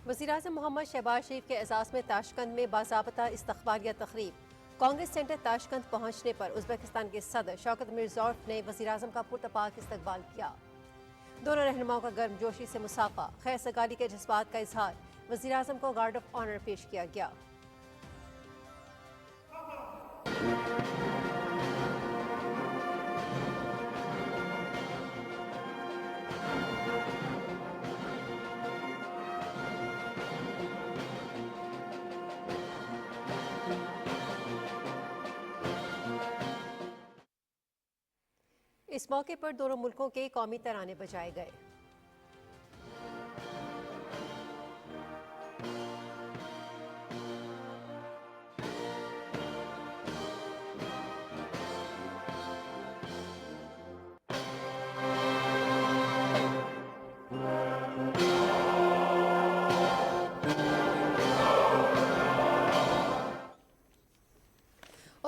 وزیراعظم محمد شہباز شریف کے اعزاز میں تاشقند میں باضابطہ استقبالیہ تقریب۔ کانگریس سینٹر تاشقند پہنچنے پر ازبکستان کے صدر شوکت میرزیویف نے وزیراعظم کا پرتپاک استقبال کیا۔ دونوں رہنماؤں کا گرم جوشی سے مصافحہ، خیر سگالی کے جذبات کا اظہار۔ وزیراعظم کو گارڈ آف آنر پیش کیا گیا۔ اس موقع پر دونوں ملکوں کے قومی ترانے بجائے گئے۔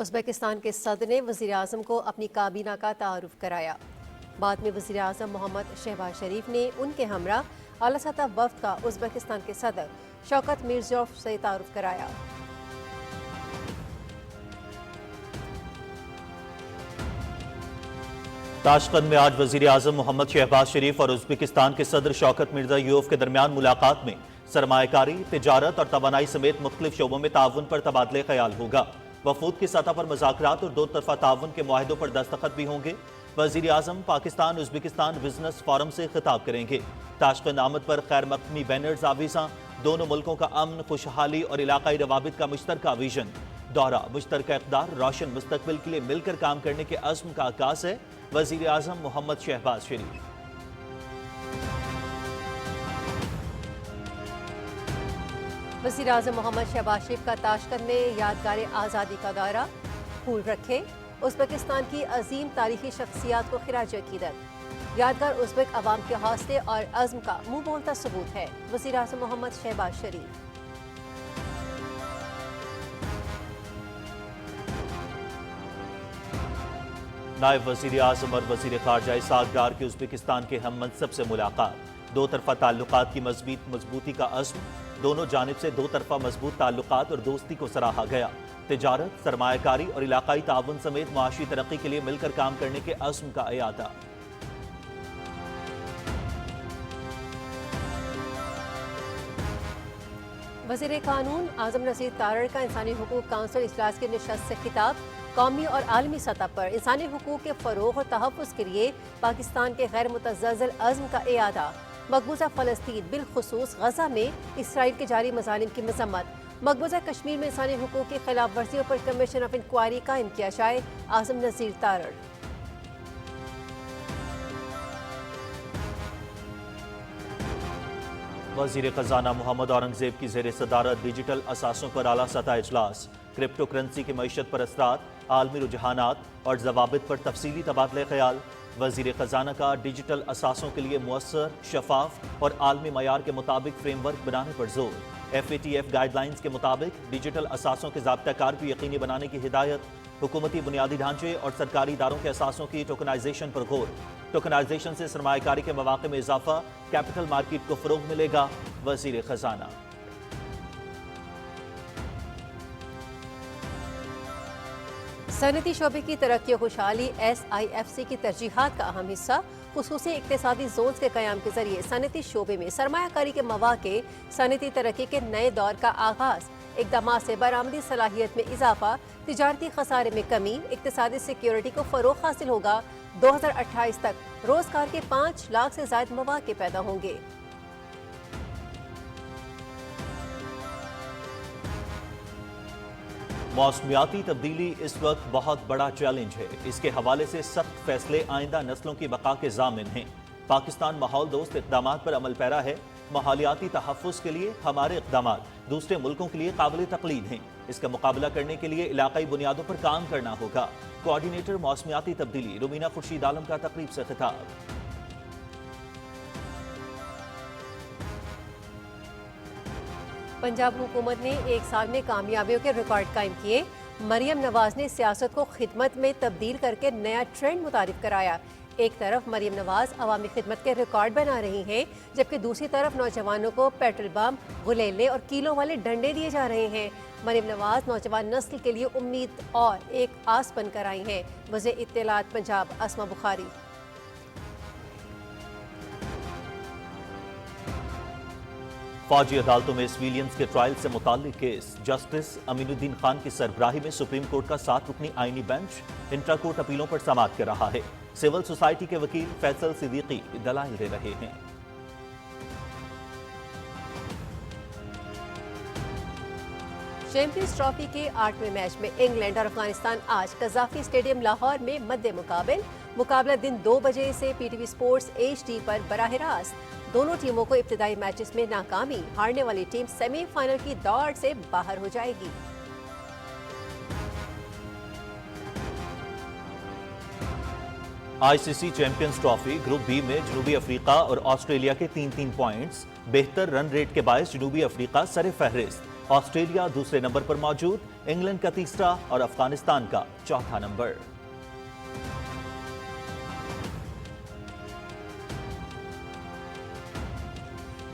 ازبکستان کے صدر نے وزیراعظم کو اپنی کابینہ کا تعارف کرایا۔ بعد میں وزیراعظم محمد شہباز شریف نے ان کے ہمراہ اعلیٰ سطح وفد کا ازبکستان کے صدر شوکت میرزیویف سے تعارف کرایا۔ تاشقند میں آج وزیراعظم محمد شہباز شریف اور ازبکستان کے صدر شوکت میرزیویف کے درمیان ملاقات میں سرمایہ کاری، تجارت اور توانائی سمیت مختلف شعبوں میں تعاون پر تبادلہ خیال ہوگا۔ وفود کی سطح پر مذاکرات اور دو طرفہ تعاون کے معاہدوں پر دستخط بھی ہوں گے۔ وزیر اعظم پاکستان ازبکستان بزنس فورم سے خطاب کریں گے۔ تاشقند آمد پر خیر مقدمی بینرز آویزاں، دونوں ملکوں کا امن، خوشحالی اور علاقائی روابط کا مشترکہ ویژن۔ دورہ مشترکہ اقدار، روشن مستقبل کے لیے مل کر کام کرنے کے عزم کا عکاس ہے۔ وزیر اعظم محمد شہباز شریف۔ وزیراعظم محمد شہباز شریف کا تاشقند میں یادگار آزادی کا دورہ، پھول رکھے۔ ازبکستان کی عظیم تاریخی شخصیات کو خراج عقیدت۔ یادگار ازبک عوام کے حوصلے اور عزم کا منہ بولتا ثبوت ہے۔ وزیراعظم محمد شہباز شریف۔ نائب وزیر اعظم اور وزیر خارجہ اسحاق ڈار کی ازبکستان کے ہم منصب سے ملاقات، دو طرفہ تعلقات کی مضبوطی کا عزم۔ دونوں جانب سے دو طرفہ مضبوط تعلقات اور دوستی کو سراہا گیا۔ تجارت، سرمایہ کاری اور علاقائی تعاون سمیت معاشی ترقی کے لیے مل کر کام کرنے کے عزم کا اعادہ۔ وزیر قانون اعظم نذیر تارڑ کا انسانی حقوق کونسل اجلاس کی نشست سے خطاب۔ قومی اور عالمی سطح پر انسانی حقوق کے فروغ اور تحفظ کے لیے پاکستان کے غیر متزلزل عزم کا اعادہ۔ مقبوضہ فلسطین بالخصوص غزہ میں اسرائیل کے جاری مظالم کی مذمت۔ مقبوضہ کشمیر میں انسانی حقوق کی خلاف ورزیوں پر کمیشن آف انکوائری قائم کیا جائے۔ اعظم نذیر تارڑ۔ وزیر خزانہ محمد اورنگزیب کی زیر صدارت ڈیجیٹل اثاثوں پر اعلیٰ سطح اجلاس۔ کرپٹو کرنسی کی معیشت پر اثرات، عالمی رجحانات اور ضوابط پر تفصیلی تبادلہ خیال۔ وزیر خزانہ کا ڈیجیٹل اثاثوں کے لیے مؤثر، شفاف اور عالمی معیار کے مطابق فریم ورک بنانے پر زور۔ FATF گائیڈ لائنز کے مطابق ڈیجیٹل اثاثوں کے ضابطہ کار کو یقینی بنانے کی ہدایت۔ حکومتی بنیادی ڈھانچے اور سرکاری اداروں کے اثاثوں کی ٹوکنائزیشن پر غور۔ ٹوکنائزیشن سے سرمایہ کاری کے مواقع میں اضافہ، کیپٹل مارکیٹ کو فروغ ملے گا۔ وزیر خزانہ۔ صنعتی شعبے کی ترقی و خوشحالی SIFC کی ترجیحات کا اہم حصہ۔ خصوصی اقتصادی زونز کے قیام کے ذریعے صنعتی شعبے میں سرمایہ کاری کے مواقع، صنعتی ترقی کے نئے دور کا آغاز۔ اقدامات سے برآمدی صلاحیت میں اضافہ، تجارتی خسارے میں کمی، اقتصادی سیکیورٹی کو فروغ حاصل ہوگا۔ 2028 تک روزگار کے 5 لاکھ سے زائد مواقع پیدا ہوں گے۔ موسمیاتی تبدیلی اس وقت بہت بڑا چیلنج ہے۔ اس کے حوالے سے سخت فیصلے آئندہ نسلوں کی بقا کے ضامن ہیں۔ پاکستان ماحول دوست اقدامات پر عمل پیرا ہے۔ ماحولیاتی تحفظ کے لیے ہمارے اقدامات دوسرے ملکوں کے لیے قابل تقلید ہیں۔ اس کا مقابلہ کرنے کے لیے علاقائی بنیادوں پر کام کرنا ہوگا۔ کوآرڈینیٹر موسمیاتی تبدیلی رومینہ خورشید عالم کا تقریب سے خطاب۔ پنجاب حکومت نے ایک سال میں کامیابیوں کے ریکارڈ قائم کیے۔ مریم نواز نے سیاست کو خدمت میں تبدیل کر کے نیا ٹرینڈ متعارف کرایا۔ ایک طرف مریم نواز عوامی خدمت کے ریکارڈ بنا رہی ہیں، جبکہ دوسری طرف نوجوانوں کو پیٹرول بم، غلیلے اور کیلوں والے ڈنڈے دیے جا رہے ہیں۔ مریم نواز نوجوان نسل کے لیے امید اور ایک آس بن کر آئی ہیں۔ وزیر اطلاعات پنجاب اسما بخاری۔ فوجی عدالتوں میں سویلینز کے ٹرائل سے متعلق کیس، جسٹس امین الدین خان کی سربراہی میں سپریم کورٹ کا 7 رکنی آئینی بینچ انٹرا کورٹ اپیلوں پر سماعت کر رہا ہے۔ سول سوسائٹی کے وکیل فیصل صدیقی دلائل دے رہے ہیں۔ چیمپئنز ٹرافی کے 8ویں میچ میں انگلینڈ اور افغانستان آج قذافی اسٹیڈیم لاہور میں مد مقابل۔ مقابلہ دن 2 بجے سے P T V sports HD پر براہ راست۔ دونوں ٹیموں کو ابتدائی میچز میں ناکامی، ہارنے والی ٹیم سیمی فائنل کی دوڑ سے باہر ہو جائے گی۔ ICC champions trophy group B میں جنوبی افریقہ اور آسٹریلیا کے 3-3 پوائنٹس، بہتر رن ریٹ کے باعث جنوبی افریقہ سر فہرست، آسٹریلیا دوسرے نمبر پر موجود، انگلینڈ کا تیسرا اور افغانستان کا چوتھا نمبر۔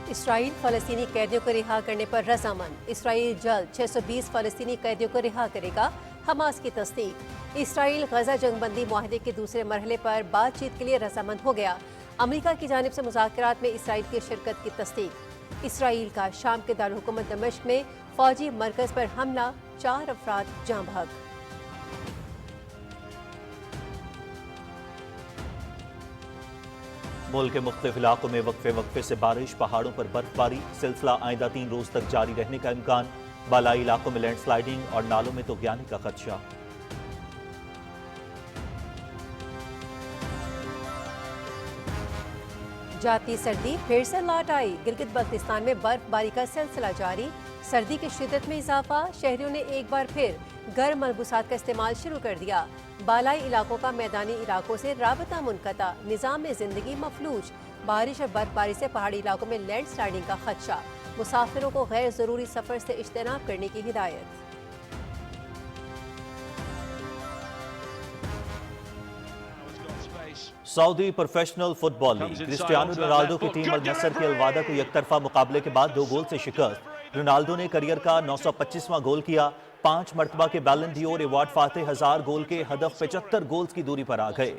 اسرائیل فلسطینی قیدیوں کو رہا کرنے پر رضامند۔ اسرائیل جلد 620 فلسطینی قیدیوں کو رہا کرے گا، حماس کی تصدیق۔ اسرائیل غزہ جنگ بندی معاہدے کے دوسرے مرحلے پر بات چیت کے لیے رضامند ہو گیا۔ امریکہ کی جانب سے مذاکرات میں اسرائیل کی شرکت کی تصدیق۔ اسرائیل کا شام کے دارالحکومت دمشق میں فوجی مرکز پر حملہ، 4 افراد جاں بحق۔ ملک کے مختلف علاقوں میں وقفے سے بارش، پہاڑوں پر برف باری، سلسلہ آئندہ 3 روز تک جاری رہنے کا امکان، بالائی علاقوں میں لینڈ سلائیڈنگ اور نالوں میں طغیانی کا خدشہ۔ جاتی سردی پھر سے لوٹ آئی، گلگت بلتستان میں برف باری کا سلسلہ جاری، سردی کی شدت میں اضافہ، شہریوں نے ایک بار پھر گرم ملبوسات کا استعمال شروع کر دیا، بالائی علاقوں کا میدانی علاقوں سے رابطہ منقطع، نظام زندگی مفلوج، بارش اور برف باری سے پہاڑی علاقوں میں لینڈ سلائیڈنگ کا خدشہ، مسافروں کو غیر ضروری سفر سے اجتناب کرنے کی ہدایت۔ سعودی پروفیشنل فٹ بال لیگ، کرسٹیانو رونالڈو کی ٹیم النصر کے الوادہ کو یک طرفہ مقابلے کے بعد 2 گول سے شکست۔ رونالڈو نے کیریئر کا 925واں گول کیا، 5 مرتبہ کے بیلن ڈی اور ایوارڈ فاتح، 1000 گول کے ہدف 75 گولز کی دوری پر آ گئے۔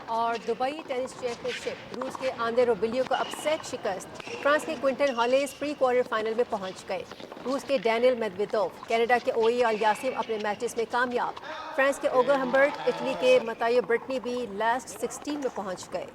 اور دبئی ٹینس چیمپئن شپ، روس کے آندرے روبلیو کو اپ سیٹ شکست، فرانس کے Quentin Halys pre quarter final میں پہنچ گئے، روس کے ڈینیل میدویدوف، کینیڈا کے اوئی الیاسیو اپنے میچز میں کامیاب، فرانس کے اوگر ہمبرٹ، اٹلی کے متائیو برٹنی بھی لاسٹ 16 میں پہنچ گئے۔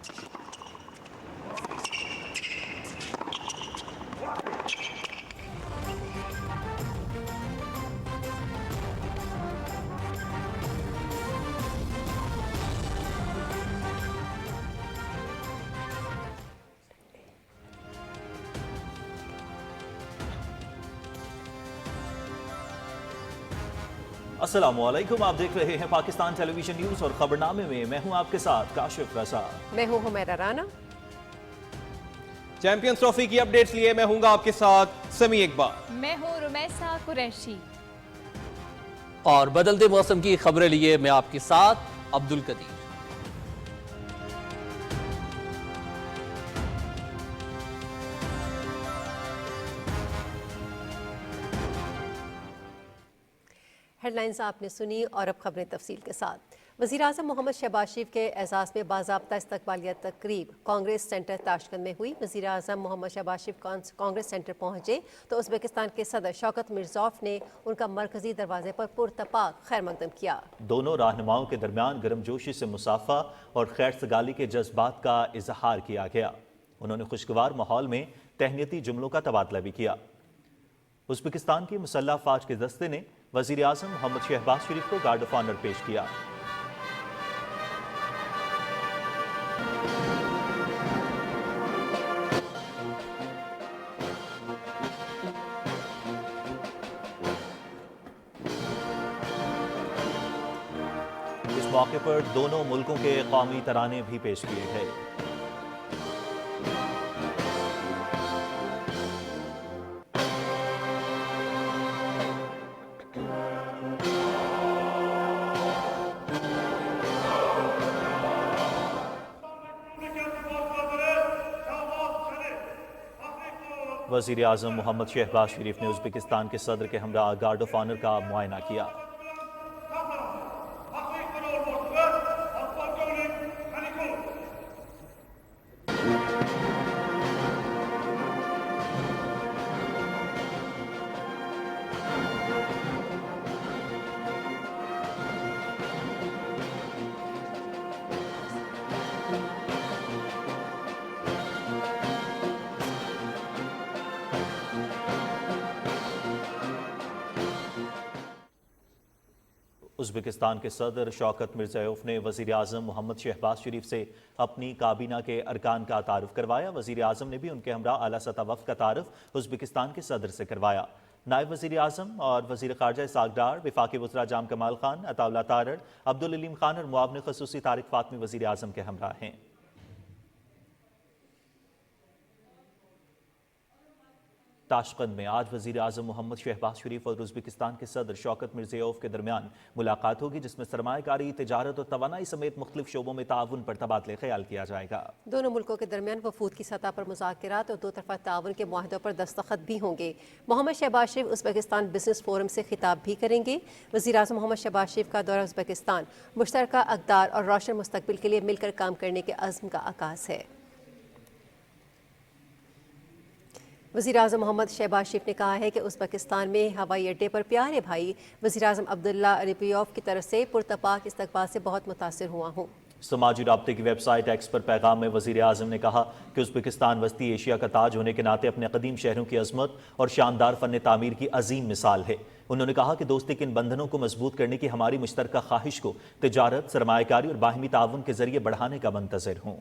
السلام علیکم، آپ دیکھ رہے ہیں پاکستان ٹیلی ویژن نیوز اور خبرنامے میں میں ہوں آپ کے ساتھ کاشف رضا۔ میں ہوں حمیرہ رانا۔ چیمپئنز ٹرافی کی اپڈیٹس لیے میں ہوں گا آپ کے ساتھ سمی اقبال۔ میں ہوں رمیسا قریشی۔ اور بدلتے موسم کی خبریں لیے میں آپ کے ساتھ عبدالقدیر۔ ہیڈ لائنز آپ نے سنی اور اب خبریں تفصیل کے ساتھ۔ وزیراعظم محمد شہباز شریف کے اعزاز میں باضابطہ استقبالیہ تقریب کانگریس سینٹر تاشقند میں ہوئی۔ وزیراعظم محمد شہباز شریف کانگریس سینٹر پہنچے تو ازبکستان کے صدر شوکت میرزویف نے ان کا مرکزی دروازے پر پرتپاک خیر مقدم کیا۔ دونوں رہنماؤں کے درمیان گرم جوشی سے مصافحہ اور خیر سگالی کے جذبات کا اظہار کیا گیا۔ انہوں نے خوشگوار ماحول میں تہنیتی جملوں کا تبادلہ بھی کیا۔ ازبکستان کی مسلح افواج کے دستے نے وزیر اعظم محمد شہباز شریف کو گارڈ آف آنر پیش کیا۔ اس موقع پر دونوں ملکوں کے قومی ترانے بھی پیش کیے گئے۔ वज़ीर आज़म मोहम्मद शहबाज शरीफ ने उज़्बेकिस्तान के सदर के हमरा गार्ड ऑफ ऑनर का मुआयना किया। उज़्बेकिस्तान के सदर शौकत मिर्ज़ायोफ ने वज़ीर आज़म मोहम्मद शहबाज शरीफ से अपनी काबीना के अरकान का तारुफ करवाया। वज़ीर आज़म ने भी उनके हमरा आला सतह वफ़द का तारुफ उज़्बेकिस्तान के सदर से करवाया। नायब वज़ीर आज़म और वज़ीर ख़ारजा इसहाक़ डार, वफ़ाक़ी वज़रा जाम कमाल खान, अताउल्लाह तारड़, अब्दुल अलीम खान और मुआविन ख़ुसूसी तारिक फ़ातमी वज़ीर आज़म के हमरा हैं। ताशकंद में आज वज़ीर आज़म मोहम्मद शहबाज शरीफ और उज़्बेकिस्तान के सदर शौकत मिर्ज़ायोफ के दरमियान मुलाकात होगी, जिसमें सरमायाकारी, तिजारत और तवानाई समेत मुख्तलिफ शोबों में ताउन पर तबादले ख्याल किया जाएगा। दोनों मुल्कों के दरमियान वफूद की सतह पर मुज़ाकरात और दो तरफ़ा ताउन के मुआहदों पर दस्तखत भी होंगे। मोहम्मद शहबाज शरीफ उज़्बेकिस्तान बिजनेस फोरम से खिताब भी करेंगे। वज़ीर आज़म मोहम्मद शहबाज शरीफ का दौरा उज़्बेकिस्तान मुश्तरका अक़दार और रोशन मुस्तक़बिल के लिए मिलकर काम करने के अज़्म का आगाज़ है। वज़ीर आज़म मोहम्मद शहबाज शरीफ ने कहा है कि उज़्बेकिस्तान में हवाई अड्डे पर प्यारे भाई वज़ीर आज़म अब्दुल्ला अलीपियोव की तरफ से पुरतपाक इस्तक़बाल से बहुत मुतासिर हुआ हूँ। समाजी राब्ते की वेबसाइट एक्स पर पैगाम में वज़ीर आज़म ने कहा कि उज़्बेकिस्तान वस्ती एशिया का ताज होने के नाते अपने कदीम शहरों की अज़मत और शानदार फ़न तामीर की अजीम मिसाल है। उन्होंने कहा कि दोस्ती के इन बंधनों को मजबूत करने की हमारी मुश्तरका ख्वाहिश को तिजारत, सरमायाकारी और बाहमी ताउन के ज़रिए बढ़ाने का मंतज़र हूँ।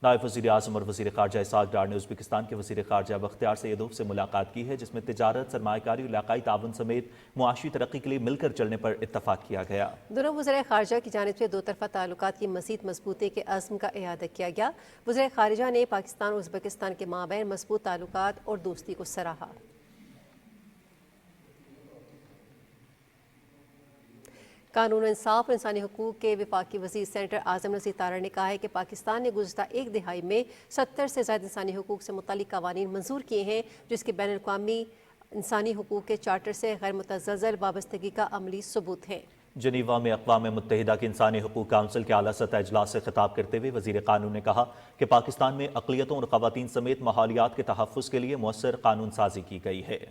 नायब वज़ीर आज़म और वज़ीर ख़ारजा इसहाक़ डार ने उज़्बेकिस्तान के वज़ीर ख़ारजा बख्तियार सैयदोव से मुलाकात की है, जिसमें तिजारत, सरमायाकारी और इलाक़ाई ताउन समेत मुआशी तरक्की के लिए मिलकर चलने पर इत्तफ़ाक़ किया गया। दोनों वज़ीर ख़ारजा की जानिब से दो तरफ़ा ताल्लुकात की मज़ीद मजबूती के अज़्म का इआदा किया गया। वज़ीर ख़ारजा ने पाकिस्तान और उज़्बेकिस्तान के माबैन मजबूत ताल्लुकात और दोस्ती को सराहा। कानून इंसाफ और इंसानी हुकूक के वफाकी वज़ीर सेनेटर आज़म नज़ीर तारड़ ने कहा है कि पाकिस्तान ने गुज़श्ता एक दिहाई में 70 से ज़्यादा इंसानी हुकूक से मुतल्लिक़ क़वानीन मंजूर किए हैं, जिसके बैनुल अक़वामी इंसानी हुकूक के चार्टर से गैर मुतज़्ज़ल वाबस्तगी का अमली सबूत है। जनीवा में अक़वाम मुत्तहिदा की इंसानी हुकूक काउंसिल के आला सतह इजलास से खिताब करते हुए वज़ीर कानून ने कहा कि पाकिस्तान में अक़लियतों और ख़वातीन समेत माहौलियात के तहफ़्फ़ुज़ के लिए मुअस्सर कानून साजी की गई है।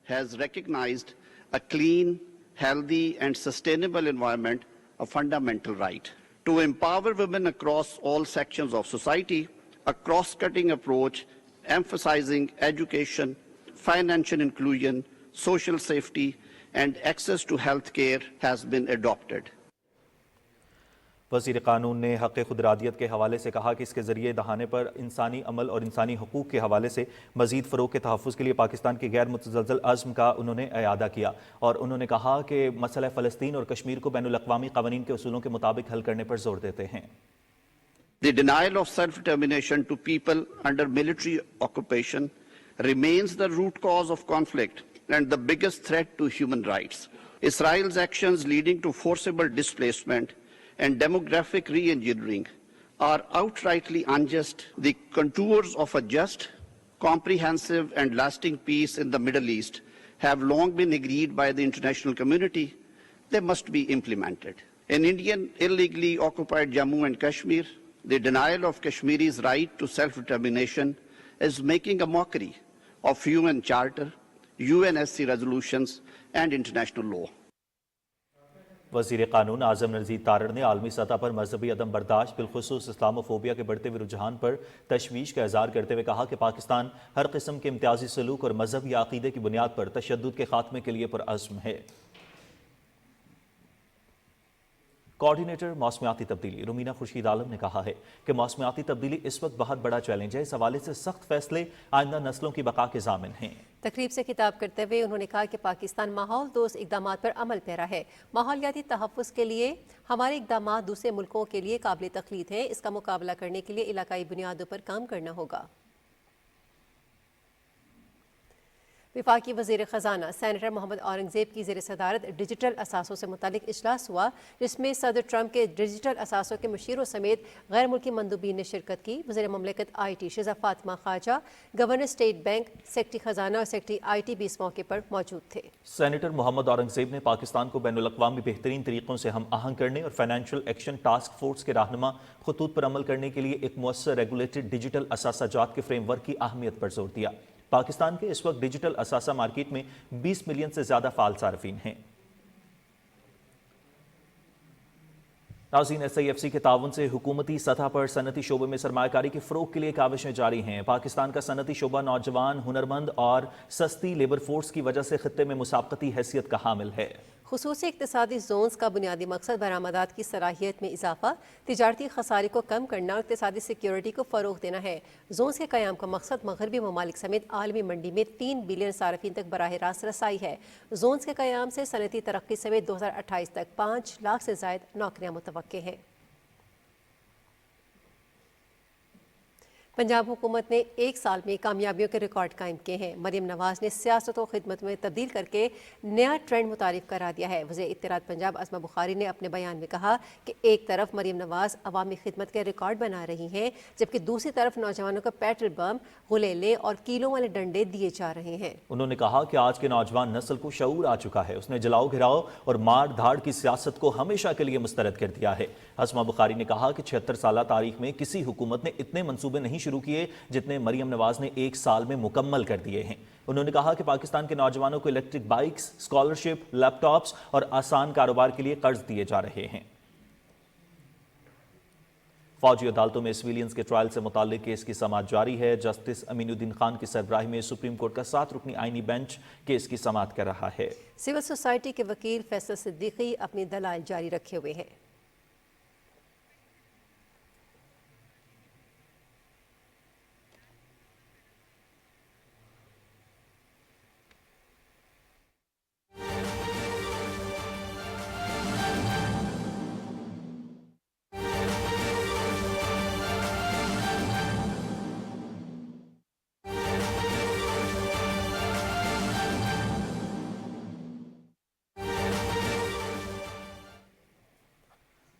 has recognized a clean, healthy and sustainable environment a fundamental right. To empower women across all sections of society, a cross-cutting approach emphasizing education, financial inclusion, social safety and access to health care has been adopted. वज़ीर कानून ने हक़ खुदरादियत के हवाले से कहा कि इसके ज़रिए दहाने पर इंसानी अमल और इंसानी हुकूक के हवाले से मज़ीद फ़रोग़ के तहफ़्फ़ुज़ के लिए पाकिस्तान के गैर मुतज़्ज़ल अज़्म का उन्होंने इआदा किया और उन्होंने कहा कि मसला फ़लस्तीन और कश्मीर को बैनुल अक़वामी क़वानीन के उसूलों के मुताबिक हल करने पर ज़ोर देते हैं। The denial of self-determination to people under military occupation remains the root cause of conflict and the biggest threat to human rights. Israel's actions leading to forcible displacement and demographic re-engineering are outrightly unjust. The contours of a just, comprehensive and lasting peace in the Middle East have long been agreed by the international community. They must be implemented. In Indian illegally occupied Jammu and Kashmir, the denial of Kashmiris' right to self-determination is making a mockery of UN Charter, UNSC resolutions and international law. वज़ीर कानून आज़म नज़ीर तारड़ ने आलमी सतह पर मजहबी अदम बर्दाश्त बिलखुसूस Islamophobia के बढ़ते हुए रुझान पर तशवीश का इज़हार करते हुए कहा कि पाकिस्तान हर किस्म के इम्तियाजी सलूक और मजहब या अक़ीदे की बुनियाद पर तशद्दुद के खात्मे के लिए पुरअज़्म है। कोऑर्डिनेटर मौसमियाती तब्दीली रुमीना खुर्शीद आलम ने कहा है कि मौसमियाती तब्दीली इस वक्त बहुत बड़ा चैलेंज है। इस हवाले से सख्त फैसले आइंदा नस्लों की बका के ज़ामिन हैं। तकरीब से खिताब करते हुए उन्होंने कहा कि पाकिस्तान माहौल दोस्त इक़दामात पर अमल पैरा है। माहौलियाती तहफ़्फ़ुज़ के लिए हमारे इक़दामात दूसरे मुल्कों के लिए काबिल तक़लीद हैं। इसका मुकाबला करने के लिए इलाकाई बुनियादों पर काम करना होगा। वफाकी वज़ीर ख़जाना सेनेटर मोहम्मद औरंगज़ेब की ज़ेर सदारत डिजिटल असासों से मुतालिक इजलास हुआ, जिसमें सदर ट्रंप के डिजिटल असासों के मुशीरों समेत गैर मुल्की मंदूबीन ने शिरकत की। वज़ीर ममलिकत IT Shiza Fatima Khawaja, governor State Bank, secretary ख़जाना और सेक्रेटरी IT भी इस मौके पर मौजूद थे। सेनेटर मोहम्मद औरंगज़ेब ने पाकिस्तान को बैनुल-अक़वामी बेहतरीन तरीक़ों से हम आहंग करने और फाइनेंशियल एक्शन टास्क फोर्स के रहनुमा खतूत पर अमल करने के लिए एक मुअस्सर रेगुलेटेड डिजिटल असासाजात के फ्रेमवर्क की अहमियत पर जोर दिया। पाकिस्तान के इस वक्त डिजिटल असासा मार्केट में 20 मिलियन से ज्यादा फाल सार्फिन हैं। नाज़रीन, SIFC के ताउन से हुकूमती सतह पर सनती शोबे में सरमायाकारी के फ़रोग के लिए काविशें जारी हैं। पाकिस्तान का सनती शोबा नौजवान, हुनरमंद और सस्ती लेबर फोर्स की वजह से खित्ते में मुसाबकती हैसियत का हामिल है। खुसूसी इक़्तिसादी जोन्स का बुनियादी मकसद बरामदात की सलाहियत में इजाफा, तिजारती खसारे को कम करना और इक़्तिसादी सिक्योरिटी को फ़रोग देना है। जोन्स के क़याम का मकसद मगरबी ममालिक समेत आलमी मंडी में 3 बिलियन सार्फिन तक बराह रास्त रसाई है। जोन्स के क़याम से सनती तरक्की समेत 2028 तक 5 लाख से ज़ायद नौकरियाँ मुतवक्के हैं। पंजाब हुकूमत ने 1 साल में कामयाबियों के रिकॉर्ड कायम किए हैं। मरीम नवाज ने सियासत और खिदमत में तब्दील करके नया ट्रेंड मुतारिफ करा दिया है। वज़ीर इत्तलात पंजाब अस्मा बुखारी ने अपने बयान में कहा कि एक तरफ मरीम नवाज अवामी खिदमत के रिकॉर्ड बना रही हैं, जबकि दूसरी तरफ नौजवानों को पेट्रोल बम, गुलेले और कीलों वाले डंडे दिए जा रहे हैं। उन्होंने कहा कि आज के नौजवान नस्ल को शऊर आ चुका है। उसने जलाओ घिराओ और मार धाड़ की सियासत को हमेशा के लिए मुस्तरद कर दिया है। अस्मा बुखारी ने कहा कि 76 साल तारीख में किसी हुकूमत ने इतने मंसूबे नहीं शुरू किए जितने मरियम नवाज ने 1 साल में मुकम्मल कर दिए हैं। उन्होंने कहा कि पाकिस्तान के नौजवानों को इलेक्ट्रिक बाइक्स, स्कॉलरशिप, लैपटॉप्स और आसान कारोबार के लिए कर्ज दिए जा रहे हैं। फौजी अदालतों में सिविलियंस के ट्रायल से मुताल्लिक केस की समाअत जारी है। जस्टिस अमीनुद्दीन खान की सरबराही में सुप्रीम कोर्ट का 7 रुकनी आईनी बेंच केस की समाअत कर रहा है। सिविल सोसाइटी के वकील फैसल सिद्दीकी अपनी दलाइल जारी रखे हुए हैं।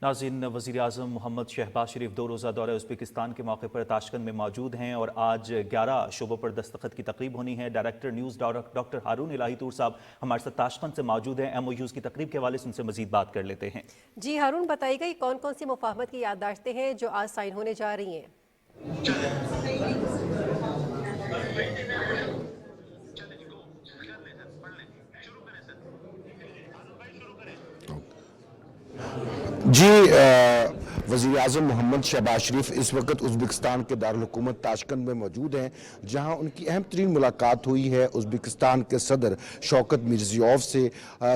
नाज़रीन, वज़ीर आज़म मोहम्मद शहबाज शरीफ 2 रोज़ा दौरे उज़्बेकिस्तान के मौके पर ताशकंद में मौजूद हैं और आज 11 शोबों पर दस्तखत की तकरीब होनी है। डायरेक्टर न्यूज़ डॉक्टर हारून इलाही तूर साहब हमारे साथ ताशकंद से मौजूद हैं। MOUs की तकरीब के हवाले से उनसे मज़ीद बात कर लेते हैं। जी हारून, बताइएगा कि कौन कौन सी मुफाहमत की याददाश्तें हैं जो आज साइन होने जा रही हैं? जी, वज़ीर आज़म मोहम्मद शहबाज शरीफ इस वक्त उज़्बेकिस्तान के दारुल हुकूमत ताशकंद में मौजूद हैं, जहां उनकी अहम तरीन मुलाकात हुई है उज़्बेकिस्तान के सदर शौकत मिर्ज़ियोव से।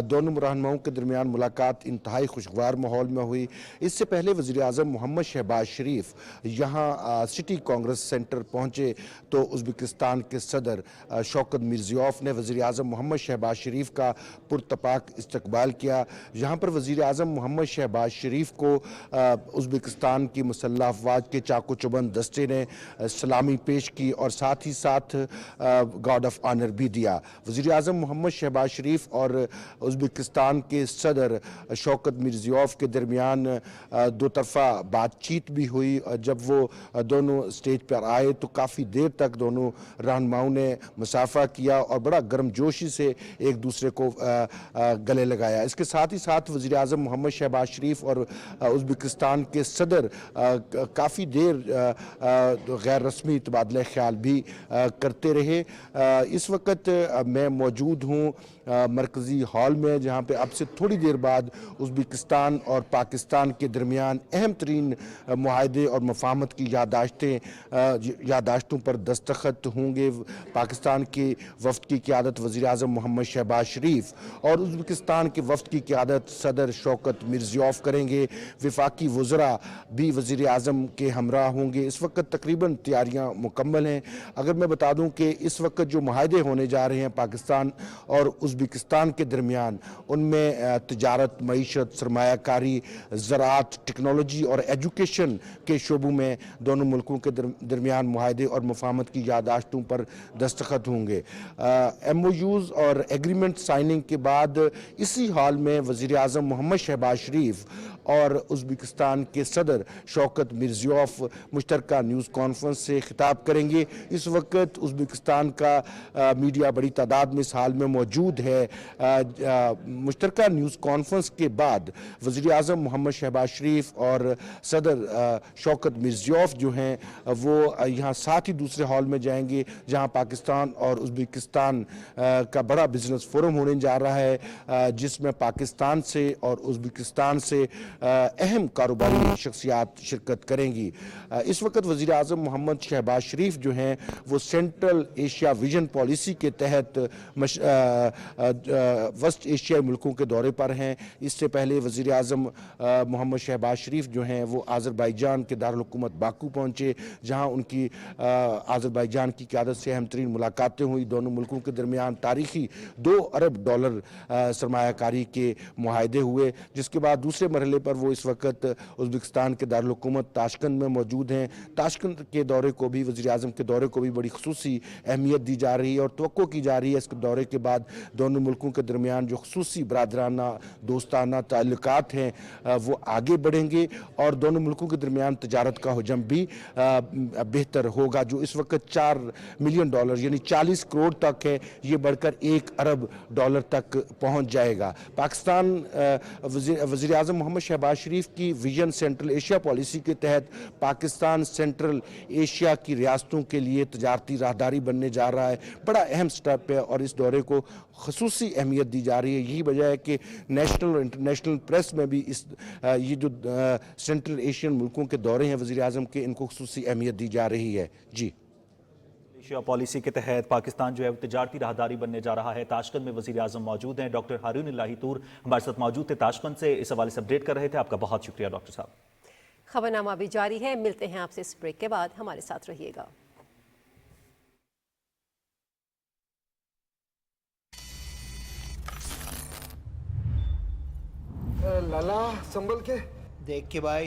दोनों रहनुमाओं के दरमियान मुलाकात इंतहाई खुशगवार माहौल में हुई। इससे पहले वज़ीर आज़म मोहम्मद शहबाज शरीफ यहाँ सिटी कांग्रेस सेंटर पहुँचे तो उज़्बेकिस्तान के सदर शौकत मिर्ज़ियोव ने वज़ीर आज़म मोहम्मद शहबाज शरीफ का पुरतपाक इस्तकबाल किया। यहाँ पर वज़ीर आज़म मोहम्मद शहबाज शरीफ को उज़्बेकिस्तान की मुसल्लह अफवाज के चाको चुबंद दस्ते ने सलामी पेश की और साथ ही साथ गार्ड ऑफ ऑनर भी दिया। वज़ीर आज़म मोहम्मद शहबाज शरीफ और उज़्बेकिस्तान के सदर शौकत मिर्ज़ियोव के दरमियान दो तरफ़ा बातचीत भी हुई। जब वो दोनों स्टेज पर आए तो काफ़ी देर तक दोनों रहनुमाओं ने मुसाफा किया और बड़ा गर्मजोशी से एक दूसरे को गले लगाया। इसके साथ ही साथ वज़ीर आज़म मोहम्मद शहबाज शरीफ और उज़्बेकिस्तान के सदर काफ़ी देर गैर रस्मी तबादला ख्याल भी करते रहे। इस वक्त मैं मौजूद हूँ मरकज़ी हॉल में, जहाँ पे अब से थोड़ी देर बाद उज़्बेकिस्तान और पाकिस्तान के दरमियान अहम तरीन मुआहदे और मफाहमत की यादाश्तों पर दस्तखत होंगे। पाकिस्तान के वफ़द की क़यादत वज़ीर आज़म मोहम्मद शहबाज शरीफ और उज़्बेकिस्तान के वफ़द की क़यादत सदर शौकत मिर्ज़ियोव करेंगे। वफाकी वज़रा वज़रा भी वज़ीर आज़म के हमरा होंगे। इस वक्त तकरीबन तैयारियां मुकम्मल हैं। अगर मैं बता दूं कि इस वक्त जो मुआहदे होने जा रहे हैं पाकिस्तान और उज़्बेकिस्तान के दरमियान, उनमें तिजारत, मईशत, सरमायाकारी, ज़राअत, टेक्नोलॉजी और एजुकेशन के शोबों में दोनों मुल्कों के दरमियान मुआहदे और मुफाहमत की याददाश्तों पर दस्तखत होंगे। MOUs और एग्रीमेंट साइनिंग के बाद इसी हाल में वज़ीर आज़म मोहम्मद शहबाज शरीफ और उज़्बेकिस्तान के सदर शौकत मिर्ज़ियोफ मुश्तरका न्यूज़ कॉन्फ्रेंस से खिताब करेंगे। इस वक्त उज़्बेकिस्तान का मीडिया बड़ी तादाद में इस हाल में मौजूद है। मुश्तरका न्यूज़ कॉन्फ्रेंस के बाद वज़ीर आज़म मोहम्मद शहबाज शरीफ और सदर शौकत मिर्ज़ियोफ जो हैं वो यहाँ साथ ही दूसरे हॉल में जाएंगे जहाँ पाकिस्तान और उज़्बेकिस्तान का बड़ा बिजनेस फोरम होने जा रहा है, जिसमें पाकिस्तान से और उज़्बेकिस्तान से अहम कारोबारी शख्सियात शिरकत करेंगी। इस वक्त वज़ीर आज़म मोहम्मद शहबाज शरीफ जो हैं वो सेंट्रल एशिया विजन पॉलिसी के तहत वेस्ट एशियाई मुल्कों के दौरे पर हैं। इससे पहले वज़ीर आज़म मोहम्मद शहबाज शरीफ जो हैं वो आज़रबाईजान के दारुल हुकूमत बाकू पहुँचे, जहाँ उनकी आज़रबाईजान की क़यादत से अहम तरीन मुलाकातें हुई। दोनों मुल्कों के दरमियान तारीखी $2 अरब सरमायाकारी के मुआहदे हुए, जिसके बाद दूसरे मरहले पर वो इस वक्त उज़्बेकिस्तान के दारुल हुकूमत ताशकंद में मौजूद हैं। ताशकंद के दौरे को भी, वज़ीर आज़म के दौरे को भी बड़ी खुसूसी अहमियत दी जा रही है और तवक्को की जा रही है इस दौरे के बाद दोनों मुल्कों के दरमियान जो खुसूसी बरादराना दोस्ताना ताल्लुकात हैं वो आगे बढ़ेंगे और दोनों मुल्कों के दरमियान तजारत का हजम भी बेहतर होगा। जो इस वक्त $4 मिलियन यानी 40 करोड़ तक है, ये बढ़कर $1 अरब तक पहुँच जाएगा। पाकिस्तान वज़ीर आज़म मोहम्मद शहबाज शरीफ की विजन सेंट्रल एशिया पॉलिसी के तहत पाकिस्तान सेंट्रल एशिया की रियासतों के लिए तजारती राहदारी बनने जा रहा है। बड़ा अहम स्टेप है और इस दौरे को खसूसी अहमियत दी जा रही है। यही वजह है कि नेशनल और इंटरनेशनल प्रेस में भी ये जो सेंट्रल एशियन मुल्कों के दौरे हैं वज़ीर आज़म के, इनको खसूसी अहमियत दी जा रही है। जी, एशिया पॉलिसी के तहत पाकिस्तान जो है तजारती राहदारी बनने जा रहा है। ताशकंद में वज़ीर आज़म मौजूद हैं। डॉक्टर हारून इलाही तूर हमारे साथ मौजूद थे ताशकंद से, इस हवाले से अपडेट कर रहे थे। आपका बहुत शुक्रिया डॉक्टर साहब। खबरनामा भी जारी है, मिलते हैं आपसे इस ब्रेक के बाद, हमारे साथ रहिएगा। लाला संभल के देख के भाई,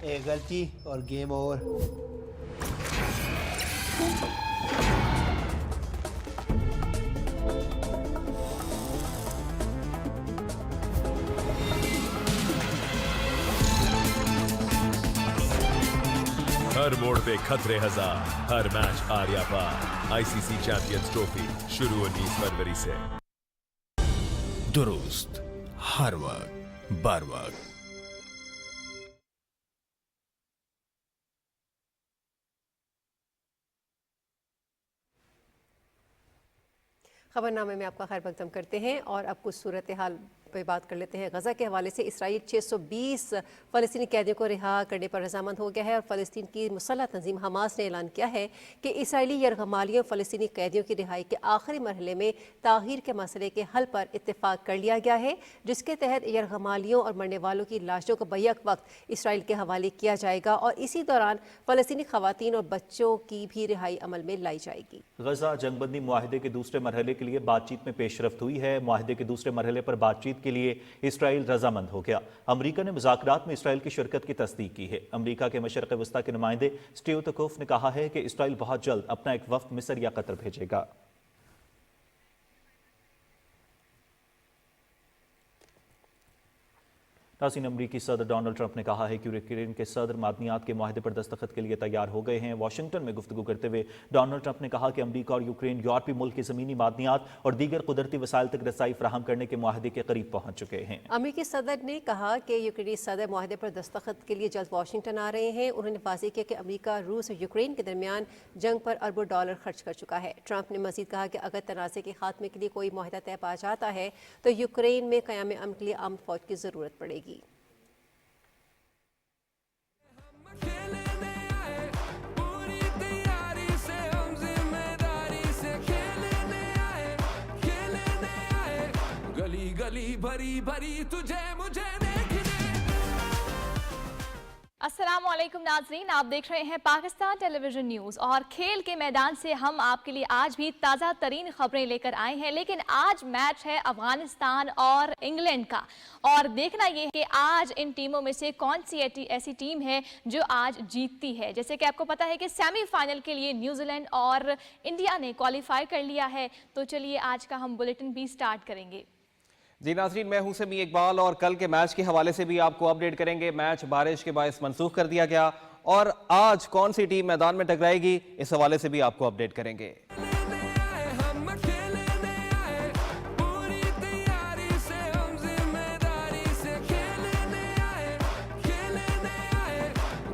एक गलती और गेम ओवर। हर मोड़ पे खतरे हजार, हर मैच आर्या पार। ICC चैंपियंस ट्रॉफी शुरू 19 फरवरी से। दुरुस्त, हर वक्त, बर वक्त। खबरनामे में आपका खैर मकदम करते हैं और अब कुछ सूरत हाल पे बात कर लेते हैं। गजा के हवाले से इसराइल 620 फ़लस्तीनी कैदियों को रिहा करने पर रजामंद हो गया है और फ़लस्तीन की मुसल्लह तंजीम हमास ने ऐलान किया है कि इसराइली यरगमालियों फ़लस्तीनी कैदियों की रिहाई के आखिरी मरहले में ताहीर के मसले के हल पर इत्तेफाक कर लिया गया है, जिसके तहत यरगमालियों और मरने वालों की लाशों को बैक वक्त इसराइल के हवाले किया जाएगा और इसी दौरान फ़लस्तीनी ख़वातीन और बच्चों की भी रिहाई अमल में लाई जाएगी। गजा जंगबंदी मुआहदे के दूसरे मरहले के लिए बातचीत में पेशरफ्त हुई है। मुआहदे के दूसरे मरहले पर बातचीत के लिए इसराइल रजामंद हो गया। अमरीका ने मुज़ाकरात में इसराइल की शिरकत की तस्दीक की है। अमरीका के मशरक़ वस्ता के नुमाइंदे स्टीव तकोफ ने कहा है कि इसराइल बहुत जल्द अपना एक वफ्द मिस्र या कतर भेजेगा। नाज़रीन, अमरीकी सदर डोनाल्ड ट्रंप ने कहा है कि यूक्रेन के सदर मादनियात के मुआहदे पर दस्तखत के लिए तैयार हो गए हैं। वाशिंगटन में गुफ्तगू करते हुए डोनाल्ड ट्रंप ने कहा कि अमरीका और यूक्रेन यूरोपी मुल्क की ज़मीनी मादनियात और दीगर कुदरती वसाइल तक रसाई फराहम करने के मुआहदे के करीब पहुंच चुके हैं। अमरीकी सदर ने कहा कि यूक्रेनी सदर मुआहदे पर दस्तखत के लिए जल्द वाशिंगटन आ रहे हैं। उन्होंने वाज़ेह किया कि अमरीका रूस और यूक्रेन के दरमियान जंग पर अरबों डॉलर खर्च कर चुका है। ट्रंप ने मजीद कहा कि अगर तनाज़े के खात्मे के लिए कोई मुआहदा तय पा जाता है तो यूक्रेन में क़याम अमन के लिए आर्म्ड फौज की ज़रूरत पड़ेगी। गली भरी भरी तुझे मुझे अस्सलाम वालेकुम नाजरीन, आप देख रहे हैं पाकिस्तान टेलीविजन न्यूज़ और खेल के मैदान से हम आपके लिए आज भी ताज़ा तरीन खबरें लेकर आए हैं। लेकिन आज मैच है अफगानिस्तान और इंग्लैंड का, और देखना ये है कि आज इन टीमों में से कौन सी ऐसी टीम है जो आज जीतती है। जैसे कि आपको पता है कि सेमीफाइनल के लिए न्यूजीलैंड और इंडिया ने क्वालिफाई कर लिया है। तो चलिए आज का हम बुलेटिन भी स्टार्ट करेंगे। जी नाज़रीन, मैं हूं समी इकबाल और कल के मैच के हवाले से भी आपको अपडेट करेंगे। मैच बारिश के बायस मनसूख कर दिया गया और आज कौन सी टीम मैदान में टकराएगी इस हवाले से भी आपको अपडेट करेंगे।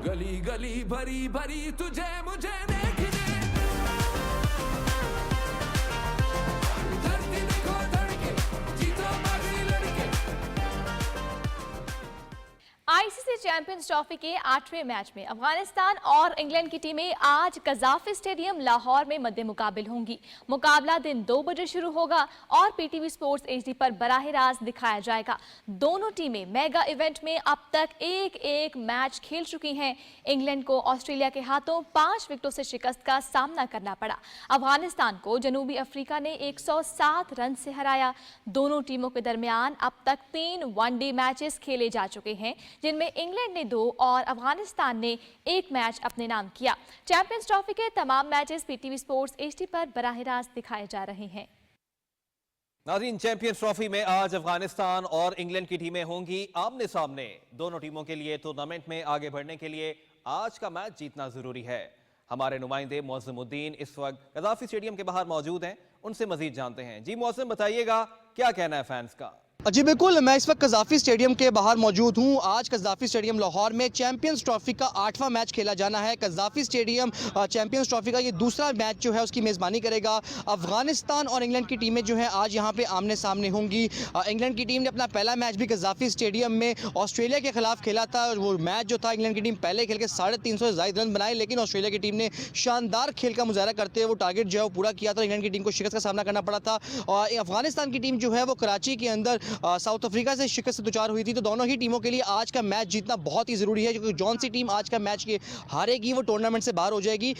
गली गली भरी भरी तुझे मुझे आईसीसी चैंपियंस ट्रॉफी के 8वें मैच में अफगानिस्तान और इंग्लैंड की टीमें आज कज़ाफी स्टेडियम लाहौर में मद्दे मुकाबिल होंगी। मुकाबला दिन 2 बजे शुरू होगा और पीटीवी स्पोर्ट्स एचडी पर बराह रास्त दिखाया जाएगा। दोनों टीमें मेगा इवेंट में अब तक एक मैच खेल चुकी हैं। इंग्लैंड को ऑस्ट्रेलिया के हाथों 5 विकेटों से शिकस्त का सामना करना पड़ा। अफगानिस्तान को जनूबी अफ्रीका ने 107 रन से हराया। दोनों टीमों के दरमियान अब तक 3 वनडे मैचेस खेले जा चुके हैं, जिनमें इंग्लैंड ने 2 और अफगानिस्तान ने 1 मैच अपने नाम किया। चैंपियंस ट्रॉफी के तमाम मैचेस पीटीवी स्पोर्ट्स एचडी पर बराह रास्त दिखाए जा रहे हैं। नाज़रीन, चैंपियंस ट्रॉफी में आज अफगानिस्तान और इंग्लैंड की टीमें होंगी आमने सामने। दोनों टीमों के लिए टूर्नामेंट में आगे बढ़ने के लिए आज का मैच जीतना जरूरी है। हमारे नुमाइंदे मौज़मुद्दीन इस वक्त कज़ाफी स्टेडियम के बाहर मौजूद हैं, उनसे मजीद जानते हैं। जी मौसम, बताइएगा क्या कहना है फैंस का? जी बिल्कुल, मैं इस वक्त कज़ाफी स्टेडियम के बाहर मौजूद हूँ। आज कज़ाफी स्टेडियम लाहौर में चैंपियंस ट्रॉफी का 8वां मैच खेला जाना है। कज़ाफी स्टेडियम चैंपियंस ट्रॉफी का ये दूसरा मैच जो है उसकी मेज़बानी करेगा। अफगानिस्तान और इंग्लैंड की टीमें जो हैं आज यहाँ पे आमने सामने होंगी। इंग्लैंड की टीम ने अपना पहला मैच भी कज़ाफी स्टेडियम में ऑस्ट्रेलिया के खिलाफ खेला था। वो मैच जो था, इंग्लैंड की टीम पहले खेल के 350 से ज़्यादा रन बनाए, लेकिन ऑस्ट्रेलिया की टीम ने शानदार खेल का मुजाहरा करते हुए वो टारगेट जो है वो पूरा किया था। इंग्लैंड की टीम को शिकस्त का सामना करना पड़ा था। और अफगानिस्तान की टीम जो है वो कराची के अंदर साउथ अफ्रीका से शिकस्त से दुचार हुई थी। तो दोनों ही टीमों के लिए आज का मैच जीतना बहुत ही ज़रूरी है, क्योंकि जौन सी टीम आज का मैच के हारेगी वो टूर्नामेंट से बाहर हो जाएगी।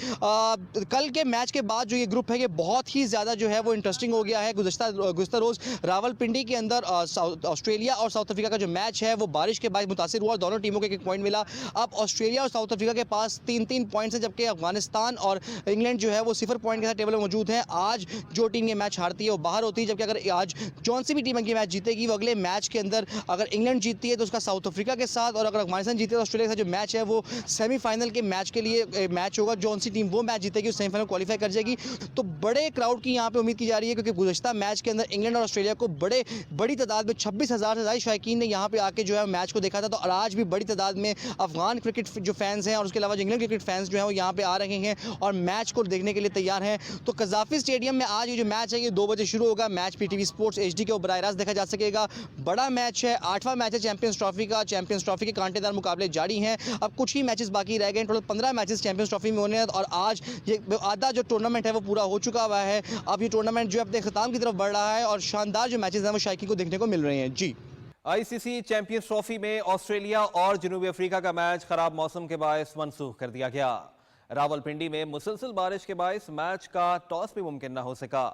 कल के मैच के बाद जो ये ग्रुप है ये बहुत ही ज़्यादा जो है वो इंटरेस्टिंग हो गया है। गुज़श्ता रोज़ रावलपिंडी के अंदर ऑस्ट्रेलिया और साउथ अफ्रीका का जो मैच है वो बारिश के बाद मुतासिर हुआ और दोनों टीमों को एक पॉइंट मिला। अब ऑस्ट्रेलिया और साउथ अफ्रीका के पास 3-3 पॉइंट्स हैं, जबकि अफगानिस्तान और इंग्लैंड जो है वो 0 पॉइंट के साथ टेबल में मौजूद है। आज जो टीम ये मैच हारती है वो बाहर होती है, जबकि अगर आज जौन सी भी टीम ये मैच जीतेगी वो अगले मैच के अंदर अगर इंग्लैंड जीतती है तो उसका साउथ अफ्रीका के साथ, और अगर अफगानिस्तान जीते तो ऑस्ट्रेलिया के साथ जो मैच है वो सेमीफाइनल के मैच के लिए मैच होगा। जौन सी टीम वो मैच जीतेगी उस सेमीफाइनल क्वालिफाई कर जाएगी। तो बड़े क्राउड की यहाँ पे उम्मीद की जा रही है, क्योंकि गुज़श्ता मैच के अंदर इंग्लैंड और ऑस्ट्रेलिया को बड़ी तादाद में 26,000 से ज़्यादा शायकीन ने यहाँ पे आके जो है मैच को देखा था। तो आज भी बड़ी तादाद में अफगान क्रिकेट जो फैंस हैं और उसके अलावा इंग्लैंड क्रिकेट फैंस जो हैं वो यहाँ पे आ रहे हैं और मैच को देखने के लिए तैयार हैं। तो कज़ाफी स्टेडियम में आज ये जो मैच है ये 2 बजे शुरू होगा। मैच पीटीवी स्पोर्ट्स एचडी के बराह रास्त देखा जा सकेगा। बड़ा मैच है, 8वां मैच है चैंपियंस ट्रॉफी का। चैंपियंस ट्रॉफी के कांटेदार मुकाबले जारी हैं। अब कुछ ही मैचेस बाकी रह गए। टोटल 15 मैचेस चैंपियंस ट्रॉफी में होने हैं और आज ये आधा जो टूर्नामेंट है वो पूरा हो चुका हुआ है। अब ये टूर्नामेंट जो अपने अख्ताम की तरफ बढ़ रहा है और शानदार जो मैचेस हैं वो शायकीन को देखने को मिल रहे हैं। जी, आईसीसी चैंपियंस ट्रॉफी में ऑस्ट्रेलिया और जनूबी अफ्रीका का मैच खराब मौसम के बायस मनसूख कर दिया गया। रावलपिंडी में मुसलसल बारिश के बायस मैच का टॉस भी मुमकिन न हो सका।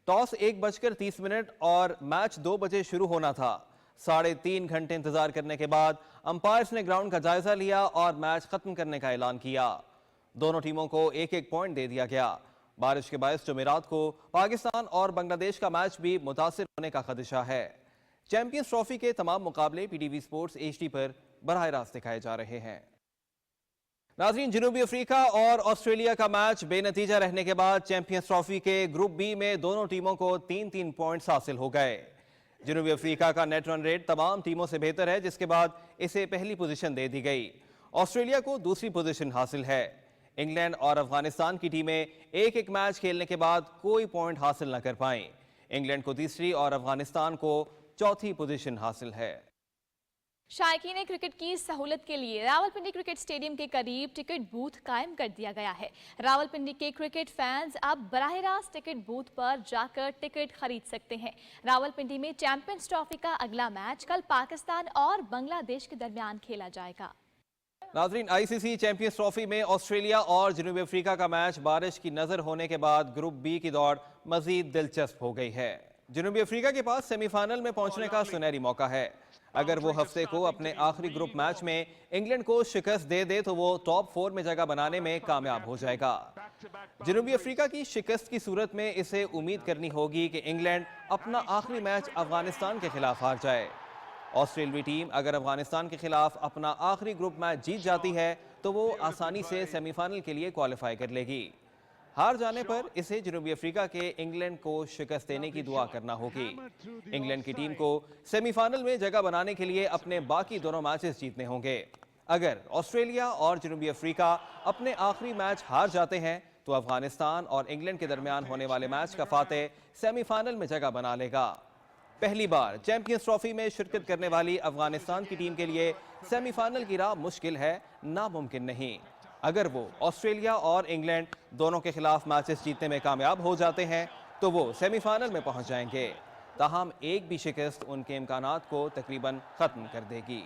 टॉस 1:30 और मैच 2 बजे शुरू होना था। 3.5 घंटे इंतजार करने के बाद अंपायर्स ने ग्राउंड का जायजा लिया और मैच खत्म करने का ऐलान किया। दोनों टीमों को 1-1 पॉइंट दे दिया गया। बारिश के बायस जुमेरात को पाकिस्तान और बांग्लादेश का मैच भी मुतासिर होने का खदशा है। चैंपियंस ट्रॉफी के तमाम मुकाबले पीटीवी स्पोर्ट्स एचडी पर बराह रास्त दिखाए जा रहे हैं। नाज़रीन, जनूबी अफ्रीका और ऑस्ट्रेलिया का मैच बेनतीजा रहने के बाद चैंपियंस ट्रॉफी के ग्रुप बी में दोनों टीमों को 3-3 पॉइंट्स हासिल हो गए। जनूबी अफ्रीका का नेट रन रेट तमाम टीमों से बेहतर है, जिसके बाद इसे पहली पोजीशन दे दी गई। ऑस्ट्रेलिया को दूसरी पोजीशन हासिल है। इंग्लैंड और अफगानिस्तान की टीमें 1-1 मैच खेलने के बाद कोई पॉइंट हासिल न कर पाईं। इंग्लैंड को तीसरी और अफगानिस्तान को चौथी पोजीशन हासिल है। शायकीन क्रिकेट की सहूलत के लिए रावलपिंडी क्रिकेट स्टेडियम के करीब टिकट बूथ कायम कर दिया गया है। रावलपिंडी के क्रिकेट फैंस अब बराह रास्त टिकट बूथ पर जाकर टिकट खरीद सकते हैं। रावलपिंडी में चैंपियंस ट्रॉफी का अगला मैच कल पाकिस्तान और बांग्लादेश के दरमियान खेला जाएगा। नाजरीन, आईसीसी चैंपियंस ट्रॉफी में ऑस्ट्रेलिया और जनूबी अफ्रीका का मैच बारिश की नजर होने के बाद ग्रुप बी की दौड़ मजीद दिलचस्प हो गई है। जनूबी अफ्रीका के पास सेमीफाइनल में पहुंचने का सुनहरी मौका है। अगर वो हफ्ते को अपने आखिरी ग्रुप मैच में इंग्लैंड को शिकस्त दे दे तो वो टॉप 4 में जगह बनाने में कामयाब हो जाएगा। जनूबी अफ्रीका की शिकस्त की सूरत में इसे उम्मीद करनी होगी कि इंग्लैंड अपना आखिरी मैच अफगानिस्तान के खिलाफ हार जाए। ऑस्ट्रेलियाई टीम अगर अफगानिस्तान के खिलाफ अपना आखिरी ग्रुप मैच जीत जाती है तो वो आसानी से सेमीफाइनल के लिए क्वालिफाई कर लेगी। हार जाने पर इसे जनूबी अफ्रीका के इंग्लैंड को शिकस्त देने की दुआ करना होगी। इंग्लैंड की टीम को सेमीफाइनल में जगह बनाने के लिए अपने बाकी दोनों मैचेस जीतने होंगे। अगर ऑस्ट्रेलिया और जनूबी अफ्रीका अपने आखिरी मैच हार जाते हैं तो अफगानिस्तान और इंग्लैंड के दरमियान होने वाले मैच का फातेह सेमीफाइनल में जगह बना लेगा। पहली बार चैंपियंस ट्रॉफी में शिरकत करने वाली अफगानिस्तान की टीम के लिए सेमीफाइनल की राह मुश्किल है, नामुमकिन नहीं। अगर वो ऑस्ट्रेलिया और इंग्लैंड दोनों के खिलाफ मैचेस जीतने में कामयाब हो जाते हैं तो वो सेमीफाइनल में पहुंच जाएंगे। ताहम एक भी शिकस्त उनके इम्कानात को तकरीबन खत्म कर देगी।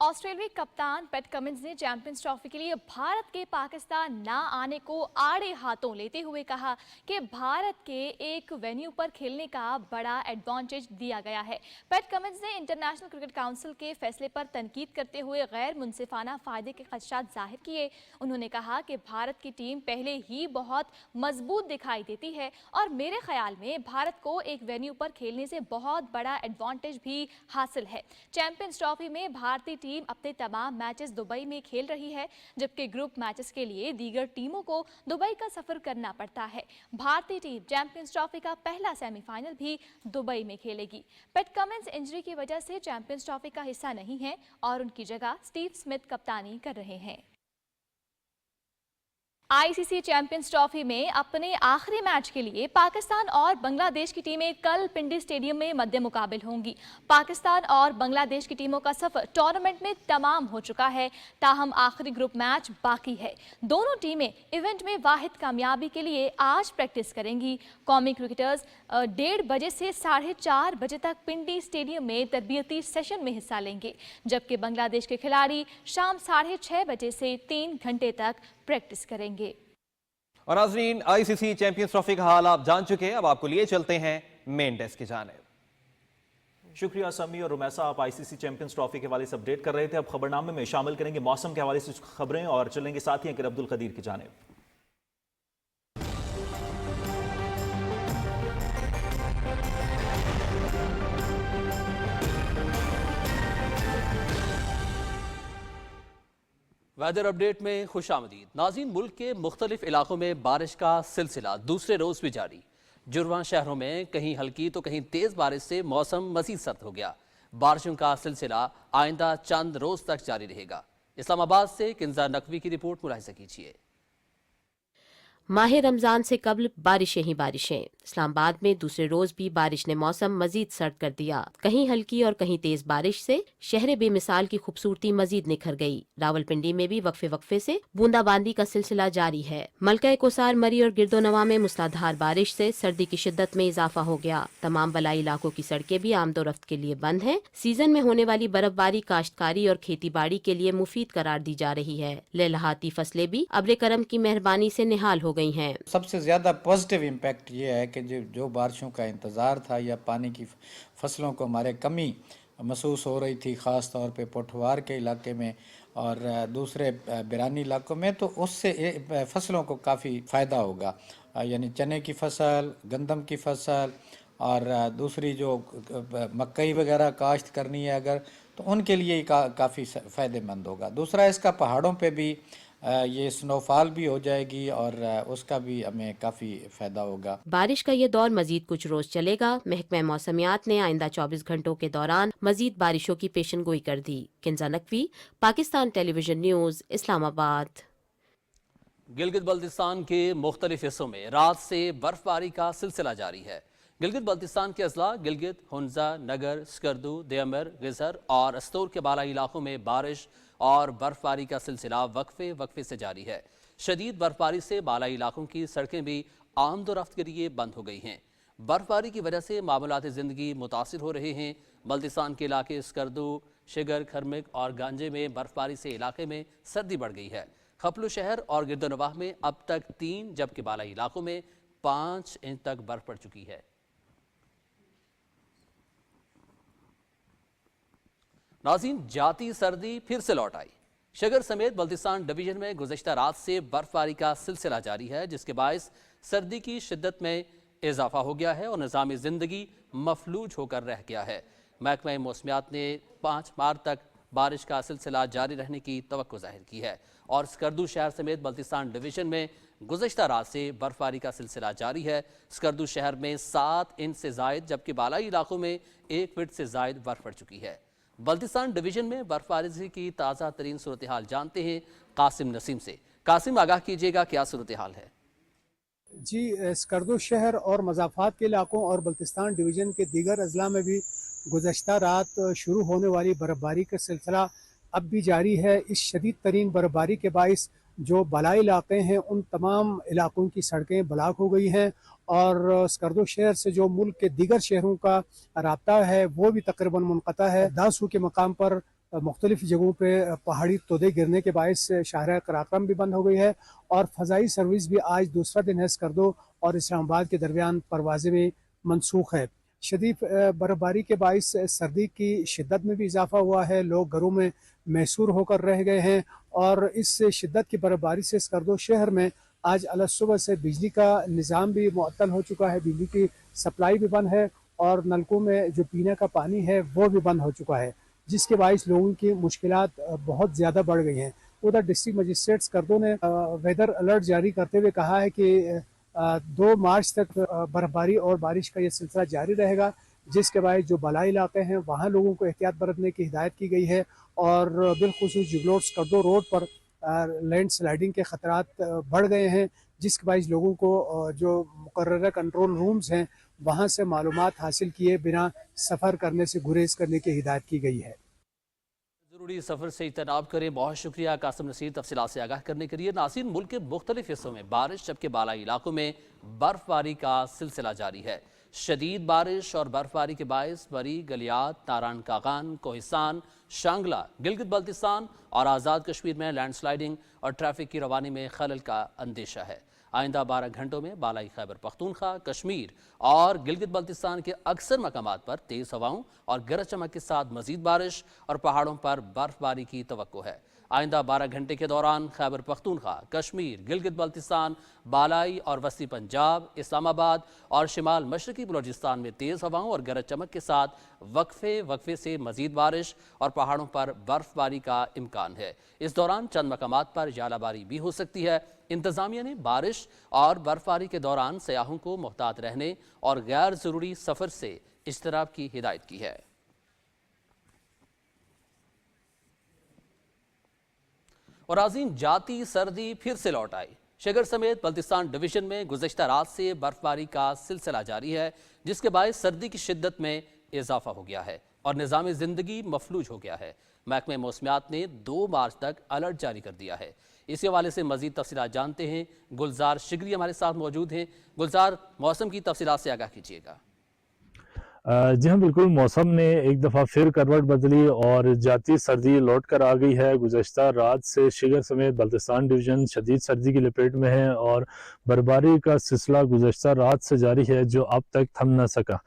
ऑस्ट्रेलियाई कप्तान पैट कमिंस ने चैंपियंस ट्रॉफी के लिए भारत के पाकिस्तान ना आने को आड़े हाथों लेते हुए कहा कि भारत के एक वेन्यू पर खेलने का बड़ा एडवांटेज दिया गया है। पैट कमिंस ने इंटरनेशनल क्रिकेट काउंसिल के फैसले पर तनकीद करते हुए गैर मुनसिफाना फायदे के खदशात जाहिर किए। उन्होंने कहा कि भारत की टीम पहले ही बहुत मजबूत दिखाई देती है और मेरे ख्याल में भारत को एक वेन्यू पर खेलने से बहुत बड़ा एडवांटेज भी हासिल है। चैंपियंस ट्रॉफी में भारतीय टीम अपने तमाम मैचेस दुबई में खेल रही है, जबकि ग्रुप मैचेस के लिए दीगर टीमों को दुबई का सफर करना पड़ता है। भारतीय टीम चैंपियंस ट्रॉफी का पहला सेमीफाइनल भी दुबई में खेलेगी। पैट कमिंस इंजरी की वजह से चैंपियंस ट्रॉफी का हिस्सा नहीं है और उनकी जगह स्टीव स्मिथ कप्तानी कर रहे हैं। आईसीसी चैंपियंस ट्रॉफी में अपने आखिरी मैच के लिए पाकिस्तान और बांग्लादेश की टीमें कल पिंडी स्टेडियम में मद्दे मुकाबिल होंगी। पाकिस्तान और बांग्लादेश की टीमों का सफर टूर्नामेंट में तमाम हो चुका है, ताहम आखिरी ग्रुप मैच बाकी है। दोनों टीमें इवेंट में वाहिद कामयाबी के लिए आज प्रैक्टिस करेंगी। कौमी क्रिकेटर्स 1:30 बजे से 4:30 बजे तक पिंडी स्टेडियम में तरबियती सेशन में हिस्सा लेंगे, जबकि बांग्लादेश के खिलाड़ी शाम 6:30 बजे से 3 घंटे तक प्रैक्टिस करेंगे। और नाज़रीन, आईसीसी चैंपियंस ट्रॉफी का हाल आप जान चुके हैं, अब आपको लिए चलते हैं मेन डेस्क की जानिब। शुक्रिया समी और रुमैसा, आप आईसीसी चैंपियंस ट्रॉफी के हवाले से अपडेट कर रहे थे। अब खबरनामे में शामिल करेंगे मौसम के हवाले से खबरें और चलेंगे साथ ही अब्दुल कदीर की जानिब। वेदर अपडेट में खुशामदीद। नाज़रीन, मुल्क के मुख्तलिफ इलाकों में बारिश का सिलसिला दूसरे रोज़ भी जारी। जुर्वां शहरों में कहीं हल्की तो कहीं तेज़ बारिश से मौसम मज़ीद सर्द हो गया। बारिशों का सिलसिला आइंदा चंद रोज़ तक जारी रहेगा। इस्लामाबाद से किंजा नकवी की रिपोर्ट मुलाहिजा कीजिए। माह रमज़ान से कबल बारिशें ही बारिशें। इस्लामाबाद में दूसरे रोज भी बारिश ने मौसम मजीद सर्द कर दिया। कहीं हल्की और कहीं तेज बारिश से शहर बेमिसाल की खूबसूरती मजीद निखर गई। रावलपिंडी में भी वक्फे वक्फे से बूंदाबांदी का सिलसिला जारी है। मलका कोसार, मरी और गिरदोनवा में मूसलाधार बारिश से सर्दी की शिद्दत में इजाफा हो गया। तमाम बलाई इलाकों की सड़कें भी आमदोरफ्त के लिए बंद हैं। सीजन में होने वाली बर्फबारी काश्तकारी और खेती बाड़ी के लिए मुफीद करार दी जा रही है। लहलहाती फसलें भी अब्र करम की मेहरबानी से निहाल हो गई हैं। सबसे ज़्यादा पॉजिटिव इम्पैक्ट ये है कि जो बारिशों का इंतज़ार था या पानी की फसलों को हमारे कमी महसूस हो रही थी, ख़ास तौर पे पोठवार के इलाके में और दूसरे बिरानी इलाकों में, तो उससे फसलों को काफ़ी फ़ायदा होगा। यानी चने की फसल, गंदम की फसल और दूसरी जो मकई वगैरह काश्त करनी है अगर, तो उनके लिए काफ़ी फ़ायदेमंद होगा। दूसरा, इसका पहाड़ों पे भी ये स्नोफॉल भी हो जाएगी और उसका भी हमें काफ़ी फ़ायदा होगा। बारिश का ये दौर मजीद कुछ रोज चलेगा। महकमा मौसमियात ने आइंदा 24 घंटों के दौरान मजीद बारिशों की पेशन गोई कर दी। Kinza Naqvi, Pakistan television news, Islamabad. गिलगित बल्तिस्तान के मुख्तलिफ हिस्सों में रात से बर्फबारी का सिलसिला जारी है। गिलगित बल्तिस्तान के अजला गिलगित, हुंजा, नगर, स्कर्दू, देमर, गिजर और अस्तोर के बालाई इलाकों में बारिश और बर्फबारी का सिलसिला वक्फे वक्फे से जारी है। शदीद बर्फबारी से बालाई इलाकों की सड़कें भी आमदोरफ्त के लिए बंद हो गई हैं। बर्फबारी की वजह से मामूलात ज़िंदगी मुतासिर हो रहे हैं। बल्तिस्तान के इलाके स्कर्दू, शिगर, खरमिक और गांजे में बर्फबारी से इलाके में सर्दी बढ़ गई है। खपलू शहर और गिरदोनवाह में अब तक 3 जबकि बालाई इलाकों में 5 इंच तक बर्फ पड़ चुकी है। नाज़रीन, जाती सर्दी फिर से लौट आई। शिगर समेत बल्तिस्तान डिवीजन में गुज़श्ता रात से बर्फबारी का सिलसिला जारी है, जिसके बायस सर्दी की शिद्दत में इजाफा हो गया है और निज़ामी ज़िंदगी मफलूज होकर रह गया है। महकमा मौसमियात ने 5 मार्च तक बारिश का सिलसिला जारी रहने की तवक्को जाहिर की है और स्कर्दू शहर समेत बल्तिस्तान डिवीजन में गुज़श्ता रात से बर्फबारी का सिलसिला जारी है। स्कर्दू शहर में 7 इंच से ज़ायद जबकि बालाई इलाकों में 1 फीट से ज़ायद बर्फ पड़ चुकी है। बल्तिस्तान डिवीजन में बर्फबारी की ताज़ा तरीन सूरत हाल जानते हैं कासिम नसीम से। कासिम, आगाह कीजिएगा, क्या सूरत हाल है? जी, स्कर्दू शहर और मज़ाफ़ात के इलाकों और बल्तिस्तान डिवीज़न के दीगर अजला में भी गुज़श्ता रात शुरू होने वाली बर्फ़बारी का सिलसिला अब भी जारी है। इस शदीद तरीन बर्फ़बारी के बाइस जो बलाई इलाके हैं उन तमाम इलाकों की सड़कें ब्लॉक हो गई हैं और स्कर्दू शहर से जो मुल्क के दीगर शहरों का राब्ता है वो भी तकरीबन मुनक़ता है। दासू के मकाम पर मुख्तलिफ जगहों पे पहाड़ी तोदे गिरने के बायस शाहरा कराक्रम भी बंद हो गई है और फ़ज़ाई सर्विस भी आज दूसरा दिन है स्कर्दो और इस्लामाबाद के दरमियान परवाज़ें भी मनसूख है। शदीद बर्फबारी के बायस सर्दी की शिद्दत में भी इजाफा हुआ है। लोग घरों में मैसूर होकर रह गए हैं और इस शिद्दत की बर्फबारी से स्कर्दो शहर में आज अलसुबह से बिजली का निज़ाम भी मुअत्तल हो चुका है। बिजली की सप्लाई भी बंद है और नलकों में जो पीने का पानी है वो भी बंद हो चुका है, जिसके बायस लोगों की मुश्किलात बहुत ज़्यादा बढ़ गई हैं। उधर डिस्ट्रिक्ट मजिस्ट्रेट स्कर्दो ने वेदर अलर्ट जारी करते हुए कहा है कि 2 मार्च तक बर्फबारी और बारिश का ये सिलसिला जारी रहेगा, जिसके बायस जो बलाई इलाके हैं वहाँ लोगों को एहतियात बरतने की हिदायत की गई है और बिलखुसूस जुगलोट स्कर्दो रोड पर लैंड स्लाइडिंग के ख़तरात बढ़ गए हैं, जिसके बायस लोगों को जो मुकर्रर कंट्रोल रूम्स हैं वहाँ से मालूमात हासिल किए बिना सफ़र करने से गुरेज करने की हिदायत की गई है। ज़रूरी सफ़र से इजतनाब करें। बहुत शुक्रिया कासिम नसीर तफसीलात से आगाह करने के लिए। नाज़रीन, मुल्क के मुख्तलिफ हिस्सों में बारिश जबकि बालाई इलाकों में बर्फबारी का सिलसिला जारी है। शदीद बारिश और बर्फबारी के बायस बरी, गलियात, तारान कागान, कोहिस्तान, शांगला, गिलगित बल्तिस्तान और आज़ाद कश्मीर में लैंडस्लाइडिंग और ट्रैफिक की रवानी में खलल का अंदेशा है। आइंदा 12 घंटों में बालाई खैबर पख्तूनख्वा, कश्मीर और गिलगित बल्तिस्तान के अक्सर मकामात पर तेज़ हवाओं और गरज चमक के साथ मजीद बारिश और पहाड़ों पर बर्फबारी की तवक्को है। आइंदा 12 घंटे के दौरान खैबर पख्तूनख्वा, कश्मीर, गिलगित बल्तिस्तान, बालाई और वस्ती पंजाब, इस्लामाबाद और शिमाल मशरकी बलोचिस्तान में तेज़ हवाओं और गरज चमक के साथ वक्फे से मजीद बारिश और पहाड़ों पर बर्फबारी का इम्कान है। इस दौरान चंद मकामात पर जालाबारी भी हो सकती है। इंतज़ामिया ने बारिश और बर्फबारी के दौरान सयाहों को मुहतात रहने और गैर ज़रूरी सफ़र से इज्तनाब की हिदायत की है। और नाज़रीन, जाती सर्दी फिर से लौट आई। शिगर समेत बल्तिस्तान डिवीजन में गुज़श्ता रात से बर्फबारी का सिलसिला जारी है, जिसके बायस सर्दी की शिद्दत में इजाफा हो गया है और निज़ाम ज़िंदगी मफलूज हो गया है। महकमा मौसमियात ने 2 मार्च तक अलर्ट जारी कर दिया है। इसी हवाले से मज़ीद तफसीलात जानते हैं। गुलजार शिगरी हमारे साथ मौजूद हैं। गुलजार, मौसम की तफसीलात से आगाह कीजिएगा। जी हाँ, बिल्कुल, मौसम ने एक दफ़ा फिर करवट बदली और जाती सर्दी लौट कर आ गई है। गुज़श्ता रात से शिगर समेत बल्तिस्तान डिवीज़न शदीद सर्दी की लपेट में है और बर्फबारी का सिलसिला गुज़श्ता रात से जारी है, जो अब तक थम न सका।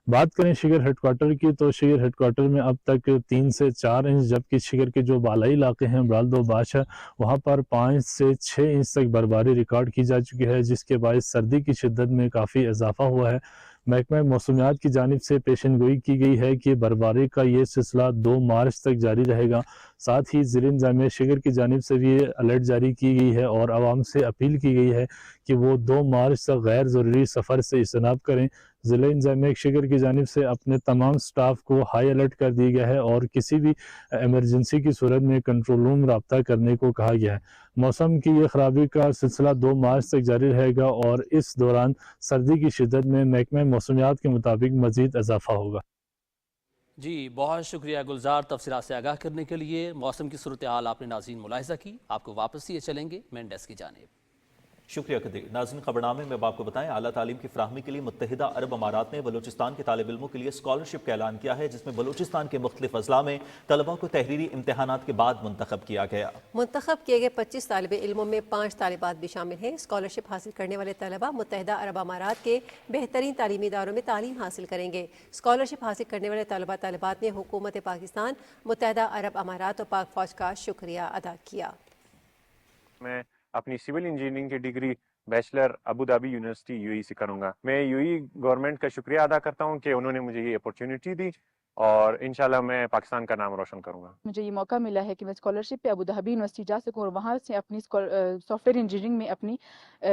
बात करें शिगर हेडक्वार्टर की, तो शिगर हेडक्वार्टर में अब तक 3 से 4 इंच, जबकि शिगर के जो बालाई इलाके हैं बराल बाश है वहाँ पर 5 से 6 इंच तक बर्फबारी रिकॉर्ड की जा चुकी है, जिसके बायस सर्दी की शिद्दत में काफ़ी इजाफा हुआ है। महकमा मौसमियात की जानिब से पेशन गोई की गई है कि बर्फबारी का ये सिलसिला 2 मार्च तक जारी रहेगा। साथ ही ज़िला इंतज़ामिया शिगर की जानिब से भी अलर्ट जारी की गई है और आवाम से अपील की गई है कि वो 2 मार्च तक गैर ज़रूरी सफ़र से इज्तनाब करें। ज़िला इंतज़ामिया शिगर की जानिब से अपने तमाम स्टाफ को हाई अलर्ट कर दिया गया है और किसी भी एमरजेंसी की सूरत में कंट्रोल रूम रब्ता करने को कहा गया है। मौसम की ये खराबी का सिलसिला 2 मार्च तक जारी रहेगा और इस दौरान सर्दी की शिद्दत में महकमा मौसमियात के मुताबिक मज़ीद इजाफा होगा। जी, बहुत शुक्रिया गुलजार तफसीलात से आगाह करने के लिए। मौसम की सूरत हाल आपने नाज़रीन मुलाहिज़ा की। आपको वापस ये चलेंगे मेन डेस्क की जानिब। शुक्रिया कदीर। नाज़रीन, खबरनामे में अब आपको बताएं, आला तालीम की फराहमी के लिए मुत्तहिदा अरब अमारात ने बलूचिस्तान के तालिब इल्मों के लिए स्कॉलरशिप का ऐलान किया है, जिसमें बलूचिस्तान के मुख्तलिफ अजला में तलबा को तहरीरी इम्तहानात के बाद मुंतखब किया गया। मुंतखब किए गए 25 तालिब इल्मों में 5 तालिबात भी शामिल हैं। स्कॉलरशिप हासिल करने वाले तलबा मुत्तहिदा अरब अमारात के बेहतरीन तालीमी इदारों में तालीम हासिल करेंगे। स्कॉलरशिप हासिल करने वाले तलबा तालिबात ने हुकूमत पाकिस्तान, मुत्तहिदा अरब अमारात और पाक फौज का शुक्रिया अदा किया। मैं अपनी सिविल इंजीनियरिंग की degree bachelor Abu Dhabi university UAE से करूंगा। मैं यूएई गवर्नमेंट का शुक्रिया अदा करता हूं कि उन्होंने मुझे ये अपॉर्चुनिटी दी और इंशाल्लाह मैं पाकिस्तान का नाम रोशन करूंगा। मुझे ये मौका मिला है कि मैं स्कॉलरशिप पे अबू धाबी यूनिवर्सिटी जा सकूं और वहां से अपनी सॉफ्टवेयर इंजीनियरिंग में अपनी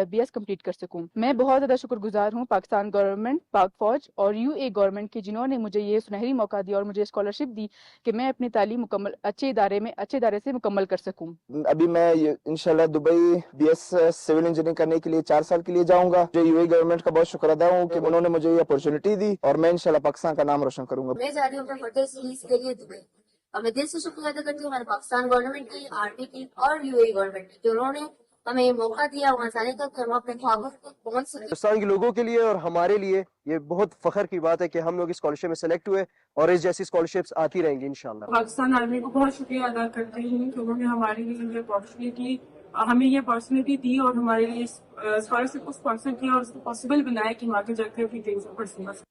बीएस कंप्लीट कर सकूं। मैं बहुत ज़्यादा शुक्रगुजार हूं पाकिस्तान गवर्नमेंट, पाक फौज और यूएई गवर्नमेंट की, जिन्होंने मुझे ये सुनहरी मौका दिया और मुझे स्कॉलरशिप दी कि मैं अपनी तालीम मुकम्मल अच्छे इदारे से मुकम्मल कर सकूँ। अभी मैं इंशाल्लाह दुबई बीएस सिविल इंजीनियरिंग करने के लिए 4 साल के लिए जाऊंगा। जो यूएई गवर्नमेंट का बहुत शुक्र अदा हूँ कि उन्होंने मुझे ये अपॉर्चुनिटी दी और मैं इंशाल्लाह पाकिस्तान का नाम रोशन करूंगा। मैं जा रही हूँ फर्दर सीरीज के लिए दुबई और मैं दिल से शुक्रिया अदा करती हूँ हमारे पाकिस्तान गवर्नमेंट की, आरटी की और यूएई गवर्नमेंट की, उन्होंने हमें ये मौका दिया वहाँ जाने तक हम अपने ख्वाबों तक पहुँच सके। पाकिस्तान के लोगों के लिए और हमारे लिए ये बहुत फख्र की बात है कि हम लोग इस स्कॉलरशिप में सेलेक्ट हुए और इस जैसी स्कॉलरशिप्स आती रहेंगी इंशाल्लाह। पाकिस्तान आर्मी को बहुत शुक्रिया अदा करती हूँ कि उन्होंने हमारे लिए अपॉर्चुनिटी हमें ये अपॉर्चुनिटी दी और हमारे लिए स्कॉलरशिप को स्पॉन्सर किया और उसको पॉसिबल बनाया कि हम आगे जाकर अपनी ड्रीम्स को परस्यू कर सकें।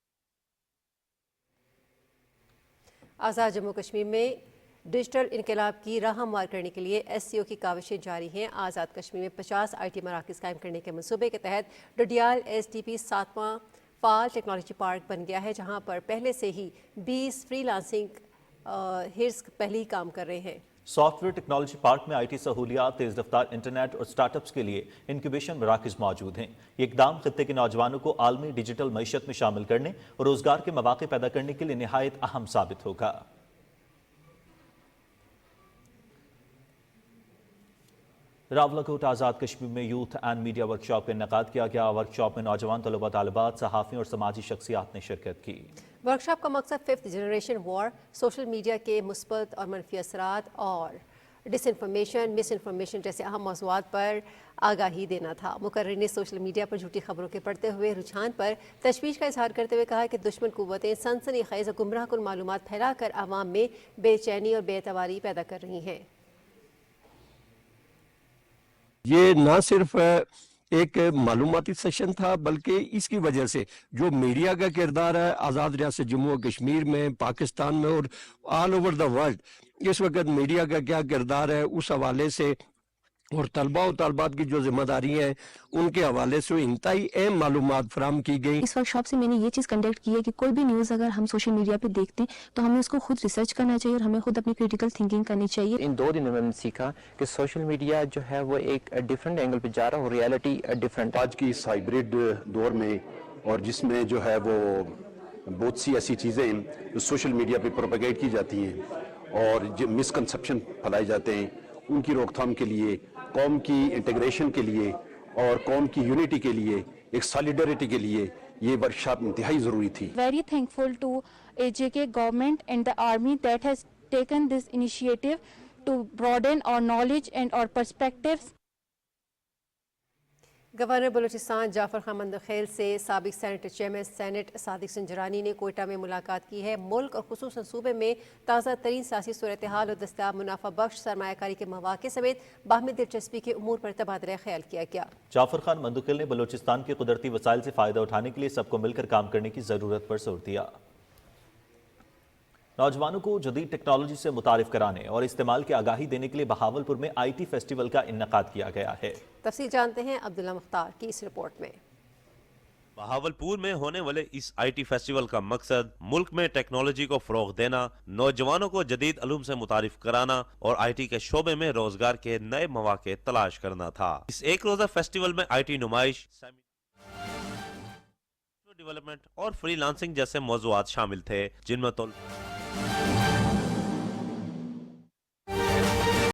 आज़ाद जम्मू कश्मीर में डिजिटल इनकलाब की राह हमवार करने के लिए एससीओ की काविशें जारी हैं। आज़ाद कश्मीर में 50 आईटी मराकज़ कायम करने के मंसूबे के तहत डडियाल एसटीपी 7वां फाल टेक्नोलॉजी पार्क बन गया है, जहां पर पहले से ही 20 फ्रीलांसिंग हिर्स पहले ही काम कर रहे हैं। सॉफ्टवेयर टेक्नोलॉजी पार्क में आईटी सहूलियात, तेज़ रफ्तार इंटरनेट और स्टार्टअप्स के लिए इंक्यूबेशन मराकज़ मौजूद हैं। ये इकदाम खित्ते के नौजवानों को आलमी डिजिटल मईशत में शामिल करने और रोज़गार के मौक़े पैदा करने के लिए निहायत अहम साबित होगा। रावलाकोट आज़ाद कश्मीर में यूथ एंड मीडिया वर्कशॉप का इनेकाद किया गया। वर्कशॉप में नौजवान तलबा तालिबात, सहाफ़ियों और समाजी शख्सियात ने शिरकत की। वर्कशॉप का मकसद 5th generation war, social media के मुस्बत और मनफी असरात और डिसइंफॉर्मेशन, मिस इन्फॉर्मेशन जैसे अहम मौज़ूआत पर आगाही देना था। मुकर्रिर ने सोशल मीडिया पर झूठी खबरों के बढ़ते हुए रुझान पर तशवीश का इजहार करते हुए कहा कि दुश्मन कुव्वतें सनसनीखेज़ और गुमराह कुन मालूमात फैलाकर आवाम में बेचैनी और बेतवारी पैदा कर रही हैं। ये ना सिर्फ एक मालूमाती सेशन था, बल्कि इसकी वजह से जो मीडिया का किरदार है आज़ाद रियासत जम्मू और कश्मीर में, पाकिस्तान में और ऑल ओवर द वर्ल्ड, इस वक्त मीडिया का क्या किरदार है उस हवाले से और तलबा और तलबात की जो जिम्मेदारी है उनके हवाले से इंतहाई अहम मालूमात फराहम की गई। इस वर्कशॉप से मैंने ये चीज़ कंडक्ट की है कि कोई भी न्यूज़ अगर हम सोशल मीडिया पे देखते हैं तो हमें उसको खुद रिसर्च करना चाहिए और हमें खुद अपनी क्रिटिकल थिंकिंग करनी चाहिए। इन 2 दिनों में मैंने सीखा कि सोशल मीडिया जो है वो एक डिफरेंट एंगल पे जा रहा है और रियलिटी डिफरेंट। आज की इस हाइब्रिड दौर में और जिसमें जो है वो बहुत सी ऐसी चीज़ें सोशल मीडिया पे प्रोपेगेट की जाती हैं और जो मिसकंसेप्शन फैलाए जाते हैं, उनकी रोकथाम के लिए, कौम की इंटीग्रेशन के लिए और कौम की यूनिटी के लिए, एक सॉलिडरिटी के लिए ये वर्कशॉप इंतहाई ज़रूरी थी। Very thankful to AJK government and the army that has taken this initiative to broaden our knowledge and our perspectives. Governor Balochistan Jafar Khan Mandokhel से साबिक senate chairman senate Sadiq Sanjrani ने कोयटा में मुलाकात की है। मुल्क और खुसूसन सूबे में ताज़ा तरीन सियासी सूरत हाल और दस्तियाब मुनाफा बख्श सरमायाकारी के मौक़े समेत बाहमी दिलचस्पी के उमूर पर तबादला ख्याल किया गया। जाफर खान मंदखेल ने बलूचिस्तान के कुदरती वसाइल से फ़ायदा उठाने के लिए सबको मिलकर काम करने की ज़रूरत पर जोर दिया। नौजवानों को जदीद टेक्नोलॉजी से मुतारिफ कराने और इस्तेमाल की आगाही देने के लिए बहावलपुर में IT फेस्टिवल का इनेकाद किया गया है। तफसील जानते हैं अब्दुल्ला मुख्तार की इस रिपोर्ट में। बहावलपुर में होने वाले इस IT फेस्टिवल का मकसद मुल्क में टेक्नोलॉजी को फरोग देना, नौजवानों को जदीद इल्म से मुतारिफ कराना और IT के शोबे में रोजगार के नए मौके तलाश करना था। इस एक रोजा फेस्टिवल में IT नुमाइश, डेवलपमेंट और फ्रीलांसिंग जैसे मौजूआत शामिल थे, जिनमें